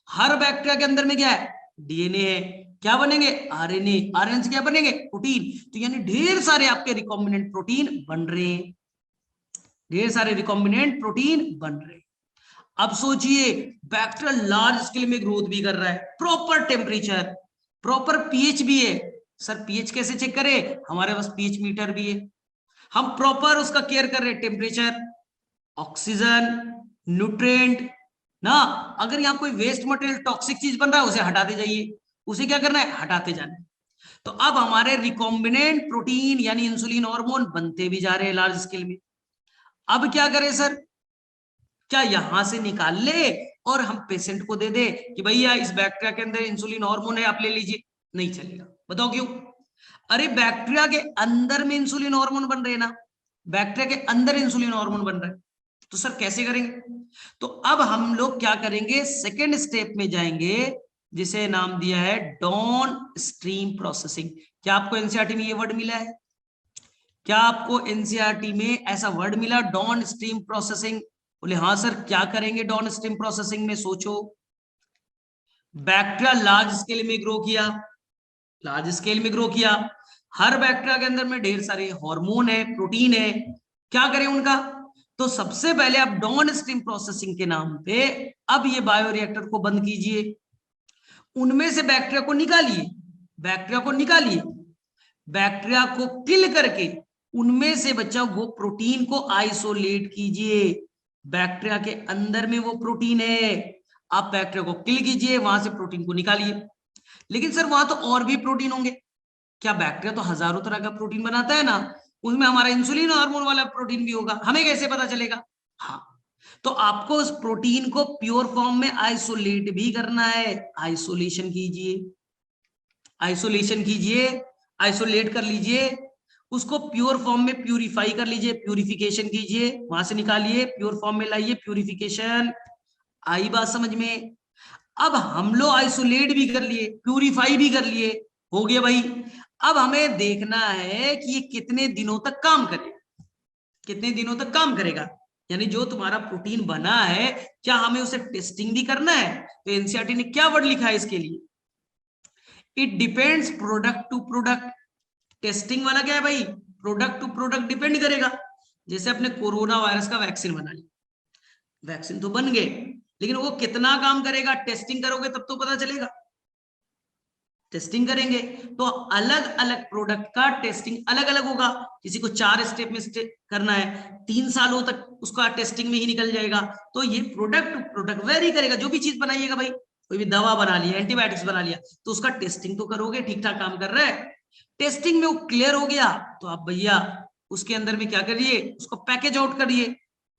हर बैक्टीरिया के अंदर में क्या है? डीएनए है। क्या बनेंगे? आरएनए। आरएनए से क्या बनेंगे? प्रोटीन। तो यानी ढेर सारे आपके रिकॉम्बिनेंट प्रोटीन बन रहे हैं, ढेर सारे रिकॉम्बिनेंट प्रोटीन बन रहे हैं। अब सोचिए बैक्टीरिया लार्ज स्केल में ग्रोथ भी कर रहा है, प्रॉपर टेम्परेचर, प्रॉपर पीएच भी है। सर पीएच कैसे चेक करें? हमारे पास पीएच मीटर भी है, हम प्रॉपर उसका केयर कर रहे हैं। टेम्परेचर, ऑक्सीजन, न्यूट्रिएंट ना। अगर यहाँ कोई वेस्ट मटेरियल टॉक्सिक चीज बन रहा है उसे हटाते जाइए, उसे क्या करना है? हटाते जाना है। तो अब हमारे रिकॉम्बिनेंट प्रोटीन यानी इंसुलिन हार्मोन बनते भी जा रहे हैं लार्ज स्केल में। अब क्या करें सर? क्या यहां से निकाल ले और हम पेशेंट को दे दे कि भैया इस बैक्टीरिया के अंदर इंसुलिन हार्मोन है, आप ले लीजिए? नहीं चलेगा। बताओ क्यों? अरे बैक्टीरिया के अंदर में इंसुलिन हार्मोन बन रहे हैं ना, बैक्टीरिया के अंदर इंसुलिन हार्मोन बन रहा है, तो सर कैसे करेंगे? तो अब हम लोग क्या करेंगे, सेकेंड स्टेप में जाएंगे, जिसे नाम दिया है डाउन स्ट्रीम प्रोसेसिंग। क्या आपको एनसीईआरटी में ये वर्ड मिला है? क्या आपको एनसीईआरटी में ऐसा वर्ड मिला, डाउन स्ट्रीम प्रोसेसिंग? बोले हाँ सर, क्या करेंगे डाउन स्ट्रीम प्रोसेसिंग में? सोचो, बैक्टीरिया लार्ज स्केल में ग्रो किया, लार्ज स्केल में ग्रो किया, हर बैक्टीरिया के अंदर में ढेर सारे हार्मोन है, प्रोटीन है, क्या करें उनका? तो सबसे पहले आप डाउन स्ट्रीम प्रोसेसिंग के नाम पे अब ये बायोरिएक्टर को बंद कीजिए, उनमें से बैक्टीरिया को निकालिए, बैक्टीरिया को निकालिए, बैक्टीरिया को किल करके उनमें से बचा वो प्रोटीन को आइसोलेट कीजिए। बैक्टीरिया के अंदर में वो प्रोटीन है, आप बैक्टीरिया को किल कीजिए, वहां से प्रोटीन को निकालिए। लेकिन सर वहां तो और भी प्रोटीन होंगे, क्या बैक्टीरिया तो हजारों तरह का प्रोटीन बनाता है ना, उसमें हमारा इंसुलिन हार्मोन वाला प्रोटीन भी होगा, हमें कैसे पता चलेगा? हाँ, तो आपको उस प्रोटीन को प्योर फॉर्म में आइसोलेट भी करना है, आइसोलेशन कीजिए, आइसोलेशन कीजिए, आइसोलेट कर लीजिए, उसको प्योर फॉर्म में प्यूरिफाई कर लीजिए, प्यूरिफिकेशन कीजिए, वहां से निकालिए, प्योर फॉर्म में लाइए, प्यूरिफिकेशन। आई बात समझ में? अब हम लोग आइसोलेट भी कर लिए, प्यूरिफाई भी कर लिए, हो गया भाई। अब हमें देखना है कि ये कितने दिनों तक काम करेगा, कितने दिनों तक काम करेगा, यानी जो तुम्हारा प्रोटीन बना है क्या हमें उसे टेस्टिंग भी करना है? तो एनसीईआरटी ने क्या वर्ड लिखा है इसके लिए? It depends product to product. Testing वाला क्या है भाई? प्रोडक्ट टू प्रोडक्ट डिपेंड करेगा। जैसे अपने कोरोना वायरस का वैक्सीन बना लिया, वैक्सीन तो बन गए, लेकिन वो कितना काम करेगा, टेस्टिंग करोगे तब तो पता चलेगा, टेस्टिंग करेंगे तो अलग अलग प्रोडक्ट का टेस्टिंग अलग अलग होगा। किसी को 4 स्टेप में करना है, 3 सालों तक उसका टेस्टिंग में ही निकल जाएगा। तो ये प्रोडक्ट टू प्रोडक्ट वेरी करेगा। जो भी चीज बनाइएगा भाई, कोई भी दवा बना लिया, एंटीबायोटिक्स बना लिया, तो उसका टेस्टिंग तो करोगे, ठीक ठाक काम कर रहा है, टेस्टिंग में वो क्लियर हो गया तो आप भैया उसके अंदर में क्या करिए, उसको पैकेज आउट करिए,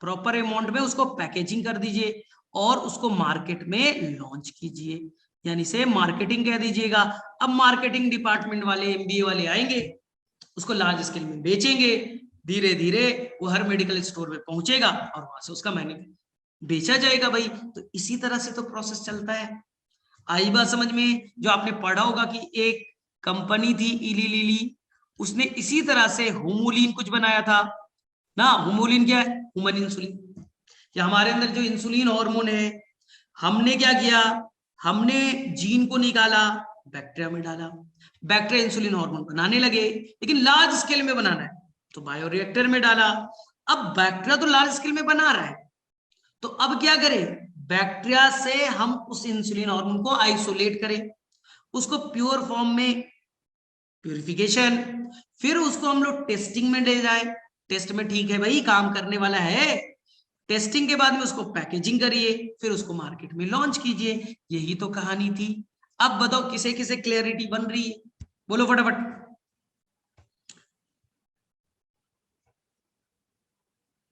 प्रॉपर अमाउंट में उसको पैकेजिंग कर दीजिए और उसको मार्केट में लॉन्च कीजिए, यानी से मार्केटिंग कह दीजिएगा। अब मार्केटिंग डिपार्टमेंट वाले, एमबीए वाले आएंगे, उसको लार्ज स्केल में बेचेंगे, धीरे धीरे वो हर मेडिकल स्टोर में पहुंचेगा और वहां से उसका बेचा जाएगा भाई। तो इसी तरह से तो प्रोसेस चलता है। आई बात समझ में? जो आपने पढ़ा होगा कि एक कंपनी थी इली लिली, उसने इसी तरह से होमोलिन कुछ बनाया था ना। होमोलिन क्या है? Human insulin. क्या हमारे अंदर जो इंसुलिन हार्मोन है, हमने क्या किया, हमने जीन को निकाला, बैक्टीरिया में डाला, बैक्टीरिया इंसुलिन हार्मोन बनाने लगे, लेकिन लार्ज स्केल में बनाना है तो बायोरिएक्टर में डाला। अब बैक्टीरिया तो लार्ज स्केल में बना रहा है, तो अब क्या करें, बैक्टीरिया से हम उस इंसुलिन हार्मोन को आइसोलेट करें, उसको प्योर फॉर्म में प्यूरिफिकेशन, फिर उसको हम लोग टेस्टिंग में ले जाए, टेस्ट में ठीक है भाई, काम करने वाला है, टेस्टिंग के बाद में उसको पैकेजिंग करिए, फिर उसको मार्केट में लॉन्च कीजिए। यही तो कहानी थी। अब बताओ किसे किसे क्लियरिटी बन रही है? बोलो फटाफट,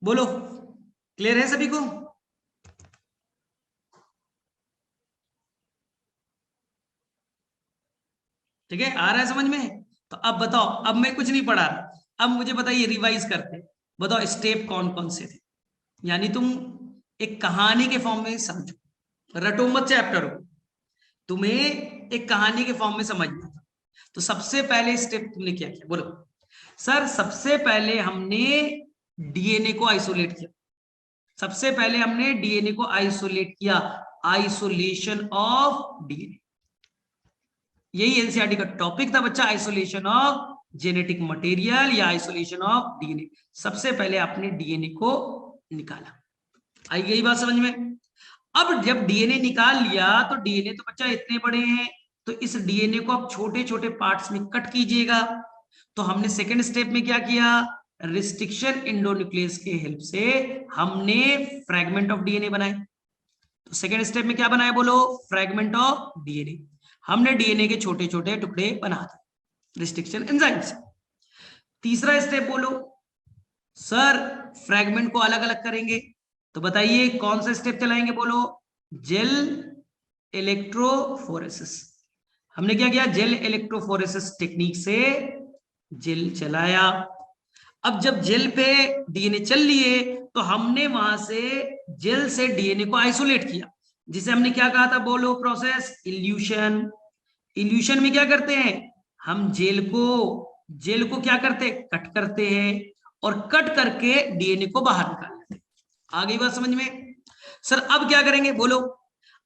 बोलो, क्लियर है सभी को? ठीक है, आ रहा है समझ में? तो अब बताओ, अब मैं कुछ नहीं पढ़ा रहा, अब मुझे बताइए, रिवाइज करते, बताओ स्टेप कौन कौन से थे। यानी तुम एक कहानी के फॉर्म में समझो, रटो मत चैप्टर को, तुम्हें एक कहानी के फॉर्म में समझना था। तो सबसे पहले स्टेप तुमने क्या किया, बोलो? सर सबसे पहले हमने डीएनए को आइसोलेट किया, सबसे पहले हमने डीएनए को आइसोलेट किया, आइसोलेशन ऑफ डीएनए। यही एनसीईआरटी का टॉपिक था बच्चा, आइसोलेशन ऑफ जेनेटिक मटेरियल या आइसोलेशन ऑफ डीएनए। सबसे पहले आपने डीएनए को निकाला, आई गई बात समझ में? अब जब डीएनए निकाल लिया तो डीएनए तो बच्चा इतने बड़े हैं, तो इस डीएनए को आप छोटे छोटे पार्ट्स में कट कीजिएगा। तो हमने सेकेंड स्टेप में क्या किया, रिस्ट्रिक्शन एंडोन्यूक्लियस के हेल्प से हमने फ्रैगमेंट ऑफ डीएनए बनाए। तो सेकेंड स्टेप में क्या बनाया, बोलो? Fragment of DNA. हमने डीएनए के छोटे छोटे टुकड़े बना दिए रिस्ट्रिक्शन एंजाइम से। तीसरा स्टेप बोलो? सर फ्रैगमेंट को अलग अलग करेंगे, तो बताइए कौन सा स्टेप चलाएंगे, बोलो? Gel electrophoresis. हमने क्या किया, जेल इलेक्ट्रोफोरेसिस टेक्निक से जेल चलाया। अब जब जेल पे डीएनए चल लिए तो हमने वहां से जेल से डीएनए को आइसोलेट किया, जिसे हमने क्या कहा था, बोलो, प्रोसेस इल्यूशन। इल्यूशन में क्या करते हैं, हम जेल को क्या करते हैं, कट करते हैं, और कट करके डीएनए को बाहर निकाल लेते हैं। आ गई बात समझ में? सर अब क्या करेंगे, बोलो।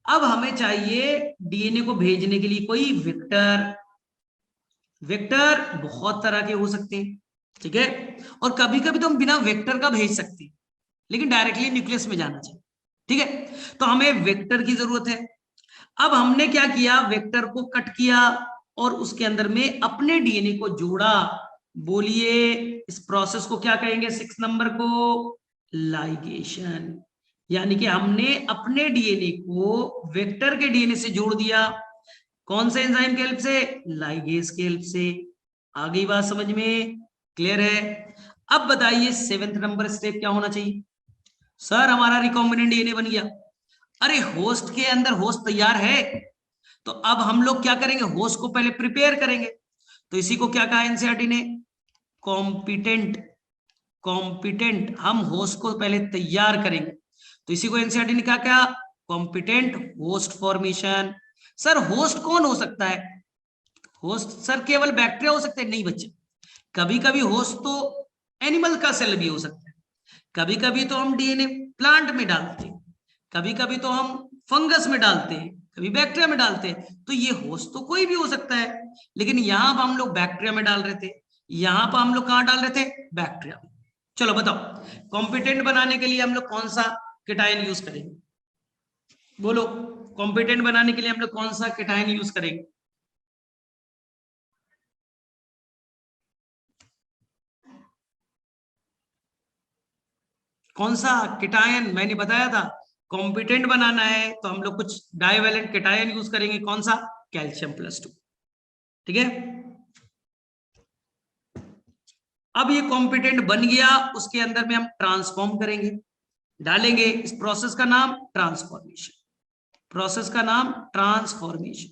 अब हमें चाहिए डीएनए को भेजने के लिए कोई वेक्टर। वेक्टर बहुत तरह के हो सकते हैं, ठीक है, और कभी कभी तो हम बिना वेक्टर का भेज सकते हैं, लेकिन डायरेक्टली न्यूक्लियस में जाना चाहिए, ठीक है। तो हमें वेक्टर की जरूरत है। अब हमने क्या किया, वेक्टर को कट किया और उसके अंदर में अपने डीएनए को जोड़ा। बोलिए इस प्रोसेस को क्या कहेंगे, 6 नंबर को, लाइगेशन। यानी कि हमने अपने डीएनए को वेक्टर के डीएनए से जोड़ दिया। कौन से एंजाइम के हेल्प से, लाइगेज के हेल्प से। आ गई बात समझ में? क्लियर है? अब बताइए 7th नंबर स्टेप क्या होना चाहिए। सर हमारा रिकॉम्बिनेंट डीएनए बन गया, अरे होस्ट के अंदर होस्ट तैयार है, तो अब हम लोग क्या करेंगे, होस्ट को पहले प्रिपेयर करेंगे। तो इसी को क्या कहा एनसीईआरटी ने, कॉम्पिटेंट। कॉम्पिटेंट, हम होस्ट को पहले तैयार करेंगे, तो इसी को एनसीईआरटी ने क्या कहा, competent host formation. Sir host कौन हो सकता है, होस्ट सर केवल बैक्टीरिया हो सकते हैं? नहीं बच्चे, कभी कभी होस्ट तो एनिमल का सेल भी हो सकता है, कभी कभी तो हम डीएनए प्लांट में डालते हैं, कभी कभी तो हम फंगस में डालते हैं, कभी बैक्टीरिया में डालते हैं। तो ये होस्ट तो कोई भी हो सकता है, लेकिन यहां पर हम लोग बैक्टीरिया में डाल रहे थे, यहां पर हम लोग कहां डाल रहे थे, बैक्टीरिया में। चलो बताओ, कॉम्पिटेंट बनाने के लिए हम लोग कौन सा केटायन यूज करेंगे, बोलो। कॉम्पिटेंट बनाने के लिए हम लोग कौन सा केटायन यूज करेंगे? कौन सा केटायन, मैंने बताया था कॉम्पिटेंट बनाना है तो हम लोग कुछ डाइवेलेंट केटायन यूज करेंगे। कौन सा, कैल्शियम+2, ठीक है। अब ये कॉम्पिटेंट बन गया, उसके अंदर में हम ट्रांसफॉर्म करेंगे, डालेंगे। इस प्रोसेस का नाम ट्रांसफॉर्मेशन, प्रोसेस का नाम ट्रांसफॉर्मेशन।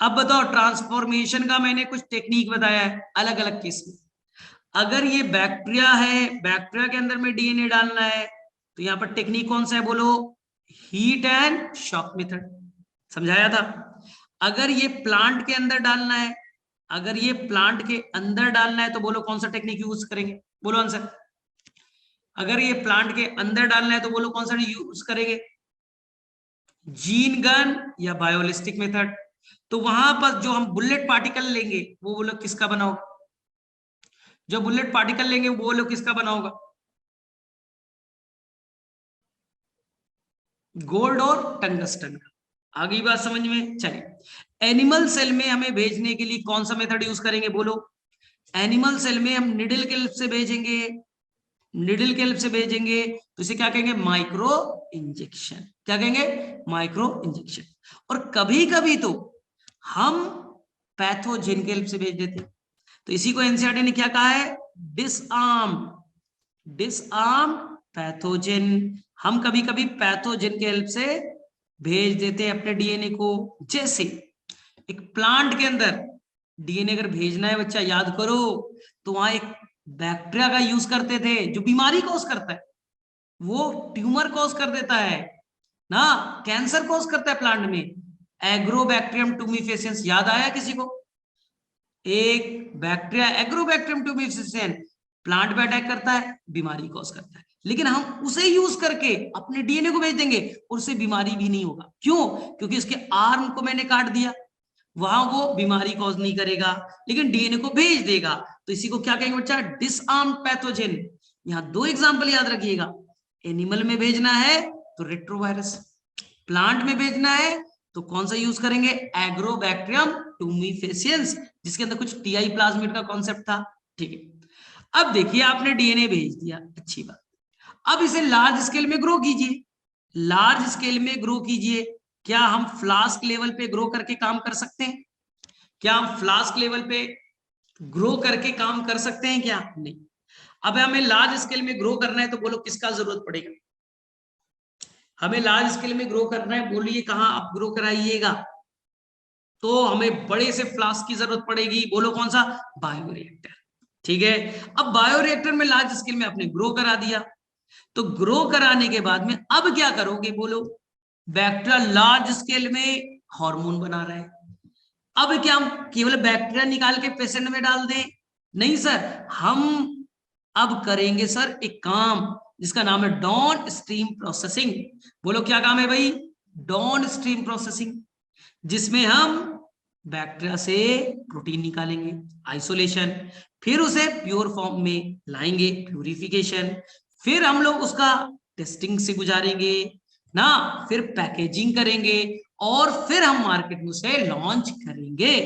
अब बताओ, ट्रांसफॉर्मेशन का मैंने कुछ टेक्निक बताया है अलग अलग केस में। अगर ये बैक्टीरिया है, बैक्टीरिया के अंदर में डीएनए डालना है, तो यहां पर टेक्निक कौन सा है, बोलो, हीट एंड शॉक मेथड, समझाया था। अगर ये प्लांट के अंदर डालना है, अगर ये प्लांट के अंदर डालना है तो बोलो कौन सा टेक्निक यूज करेंगे, बोलो आंसर। अगर ये प्लांट के अंदर डालना है तो बोलो कौन सा यूज करेंगे, जीन गन या बायोलिस्टिक मेथड। तो वहां पर जो हम बुलेट पार्टिकल लेंगे वो बोलो किसका बना होगा, जो बुलेट पार्टिकल लेंगे वो बोलो किसका बना होगा, गोल्ड और टंगस्टन का। आगे बात समझ में? चलिए, एनिमल सेल में हमें भेजने के लिए कौन सा मेथड यूज करेंगे, बोलो। एनिमल सेल में हम निडल के हेल्प से भेजेंगे, निडल के हेल्प से भेजेंगे, तो इसे क्या कहेंगे, माइक्रो इंजेक्शन। क्या कहेंगे, माइक्रो इंजेक्शन। और कभी कभी तो हम पैथोजेन के हेल्प से भेज देते, तो इसी को एनसीईआरटी ने क्या कहा है, डिसआर्म। डिसआर्म पैथोजेन, हम कभी कभी पैथोजेन के हेल्प से भेज देते हैं अपने डीएनए को। जैसे एक प्लांट के अंदर डीएनए अगर भेजना है बच्चा, याद करो, तो वहां एक बैक्टीरिया का यूज करते थे जो बीमारी कॉज करता है, वो ट्यूमर कॉज कर देता है ना, कैंसर कॉज करता है प्लांट में, एग्रोबैक्टीरियम टूमिफेसियंस। याद आया किसी को? एक बैक्टीरिया एग्रोबैक्टीरियम टूमिफेसियंस प्लांट पे अटैक करता है, बीमारी कॉज करता है, लेकिन हम उसे यूज करके अपने डीएनए को भेज देंगे और उससे बीमारी भी नहीं होगा। क्यों? क्योंकि उसके आर्म को मैंने काट दिया, वहां वो बीमारी कॉज नहीं करेगा, लेकिन डीएनए को भेज देगा। तो इसी को क्या कहेंगे बच्चा, डिसआर्म पैथोजेन। यहां 2 एग्जांपल याद रखिएगा, एनिमल में भेजना है तो रेट्रोवायरस, प्लांट में भेजना है तो कौन सा यूज करेंगे, एग्रोबैक्टीरियम टूमिफेसियंस, जिसके अंदर कुछ टीआई प्लाज्मिड का कॉन्सेप्ट था, ठीक है। अब देखिए आपने डीएनए भेज दिया, अच्छी बात, अब इसे लार्ज स्केल में ग्रो कीजिए, लार्ज स्केल में ग्रो कीजिए। क्या हम फ्लास्क लेवल पे ग्रो करके काम कर सकते हैं, क्या हम फ्लास्क लेवल पे ग्रो करके काम कर सकते हैं, क्या नहीं। अब हमें लार्ज स्केल में ग्रो करना है तो बोलो किसका जरूरत पड़ेगा, हमें लार्ज स्केल में ग्रो करना है, बोलिए कहां आप ग्रो कराइएगा, तो हमें बड़े से फ्लास्क की जरूरत पड़ेगी। बोलो कौन सा? बायोरिएक्टर। ठीक है, अब बायोरिएक्टर में लार्ज स्केल में आपने ग्रो करा दिया, तो ग्रो कराने के बाद में अब क्या करोगे? बोलो, बैक्टीरिया लार्ज स्केल में हार्मोन बना रहा है। अब क्या हम केवल बैक्टीरिया निकाल के पेशेंट में डाल दें? नहीं सर, हम अब करेंगे सर एक काम जिसका नाम है डाउन स्ट्रीम प्रोसेसिंग। बोलो क्या काम है भाई? डाउन स्ट्रीम प्रोसेसिंग, जिसमें हम बैक्टीरिया से प्रोटीन निकालेंगे, आइसोलेशन, फिर उसे प्योर फॉर्म में लाएंगे, प्यूरिफिकेशन, फिर हम लोग उसका टेस्टिंग से गुजारेंगे ना, फिर पैकेजिंग करेंगे और फिर हम मार्केट में उसे लॉन्च करेंगे।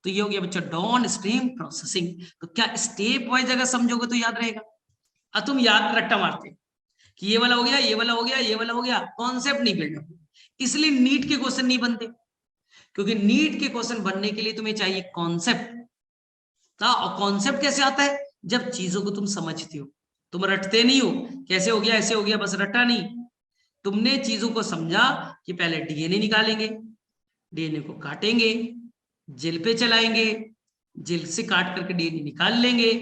तो ये हो गया बच्चा डाउन स्ट्रीम प्रोसेसिंग। तो क्या स्टेप वाइज अगर समझोगे तो याद रहेगा? अब तुम याद रट्टा मारते कि ये वाला हो गया, ये वाला हो गया, ये वाला हो गया, कॉन्सेप्ट नहीं बिल्डअप, इसलिए नीट के क्वेश्चन नहीं बनते, क्योंकि नीट के क्वेश्चन बनने के लिए तुम्हें चाहिए कॉन्सेप्ट। और कॉन्सेप्ट कैसे आता है? जब चीजों को तुम समझते हो, तुम रटते नहीं हो, कैसे हो गया ऐसे हो गया बस रटा नहीं, तुमने चीजों को समझा कि पहले डीएनए निकालेंगे, डीएनए को काटेंगे, जेल पे चलाएंगे, जेल से काट करके डीएनए निकाल लेंगे,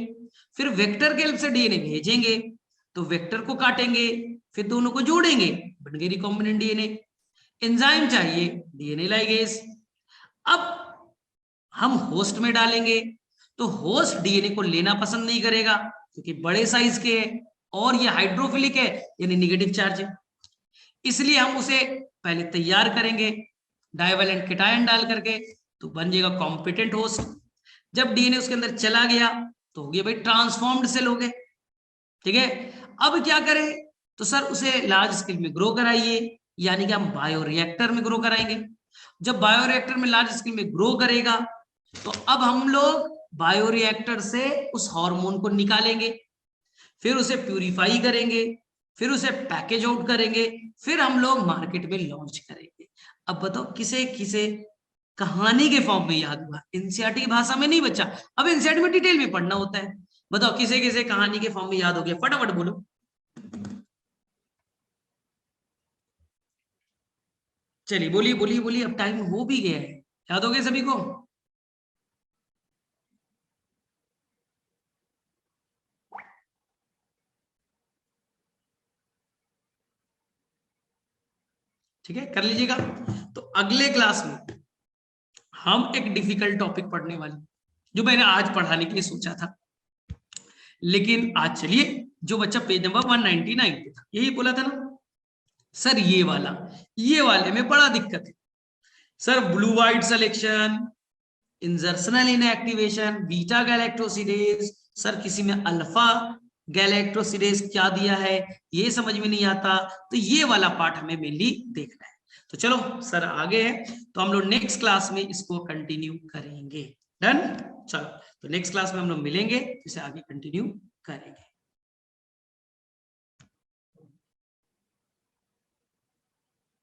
फिर वेक्टर के हेल्प से डीएनए भेजेंगे, तो वेक्टर को काटेंगे, फिर दोनों को जोड़ेंगे, बन गई रिकॉम्बिनेंट डीएनए। एंजाइम चाहिए, डीएनए लाइगेज। अब हम होस्ट में डालेंगे, तो होस्ट डीएनए को लेना पसंद नहीं करेगा क्योंकि बड़े साइज के है और ये हाइड्रोफिलिक है यानी नेगेटिव चार्ज है, इसलिए हम उसे पहले तैयार करेंगे डाइवेलेंट केटायन डाल करके, तो बन जाएगा कॉम्पिटेंट होस्ट। जब डीएनए उसके अंदर चला गया तो हो गया भाई ट्रांसफॉर्म्ड सेल हो गए। ठीक है, अब क्या करें? तो सर उसे लार्ज स्केल में ग्रो कराइए, यानी कि हम बायोरिएक्टर में ग्रो कराएंगे। जब बायोरिएक्टर में लार्ज स्केल में ग्रो करेगा तो अब हम लोग बायोरिएक्टर से उस हार्मोन को निकालेंगे, फिर उसे प्यूरिफाई करेंगे, फिर उसे पैकेज आउट करेंगे, फिर हम लोग मार्केट में लॉन्च करेंगे। अब बताओ किसे किसे कहानी के फॉर्म में याद हुआ? एनसीईआरटी की भाषा में नहीं बच्चा, अब एनसीईआरटी में डिटेल में पढ़ना होता है। बताओ किसे किसे कहानी के फॉर्म में याद हो गया? फटाफट बोलो। चलिए बोलिए बोलिए बोलिए, अब टाइम हो भी गया है, याद हो गया सभी को? ठीक है, कर लीजिएगा। तो अगले क्लास में हम एक डिफिकल्ट टॉपिक पढ़ने वाले, जो मैंने आज पढ़ाने के लिए सोचा था, लेकिन आज चलिए जो बच्चा पेज नंबर 199 पे था, यही बोला था ना सर ये वाले में बड़ा दिक्कत है sir, blue white selection, insertional inactivation, beta galactosidase, sir किसी में अल्फा गैलेक्टोसिडेज क्या दिया है ये समझ में नहीं आता, तो ये वाला पार्ट हमें मेनली देखना है। तो चलो सर आगे है, तो हम लोग नेक्स्ट क्लास में इसको कंटिन्यू करेंगे। डन? चलो, तो नेक्स्ट क्लास में हम लोग मिलेंगे, इसे आगे कंटिन्यू करेंगे।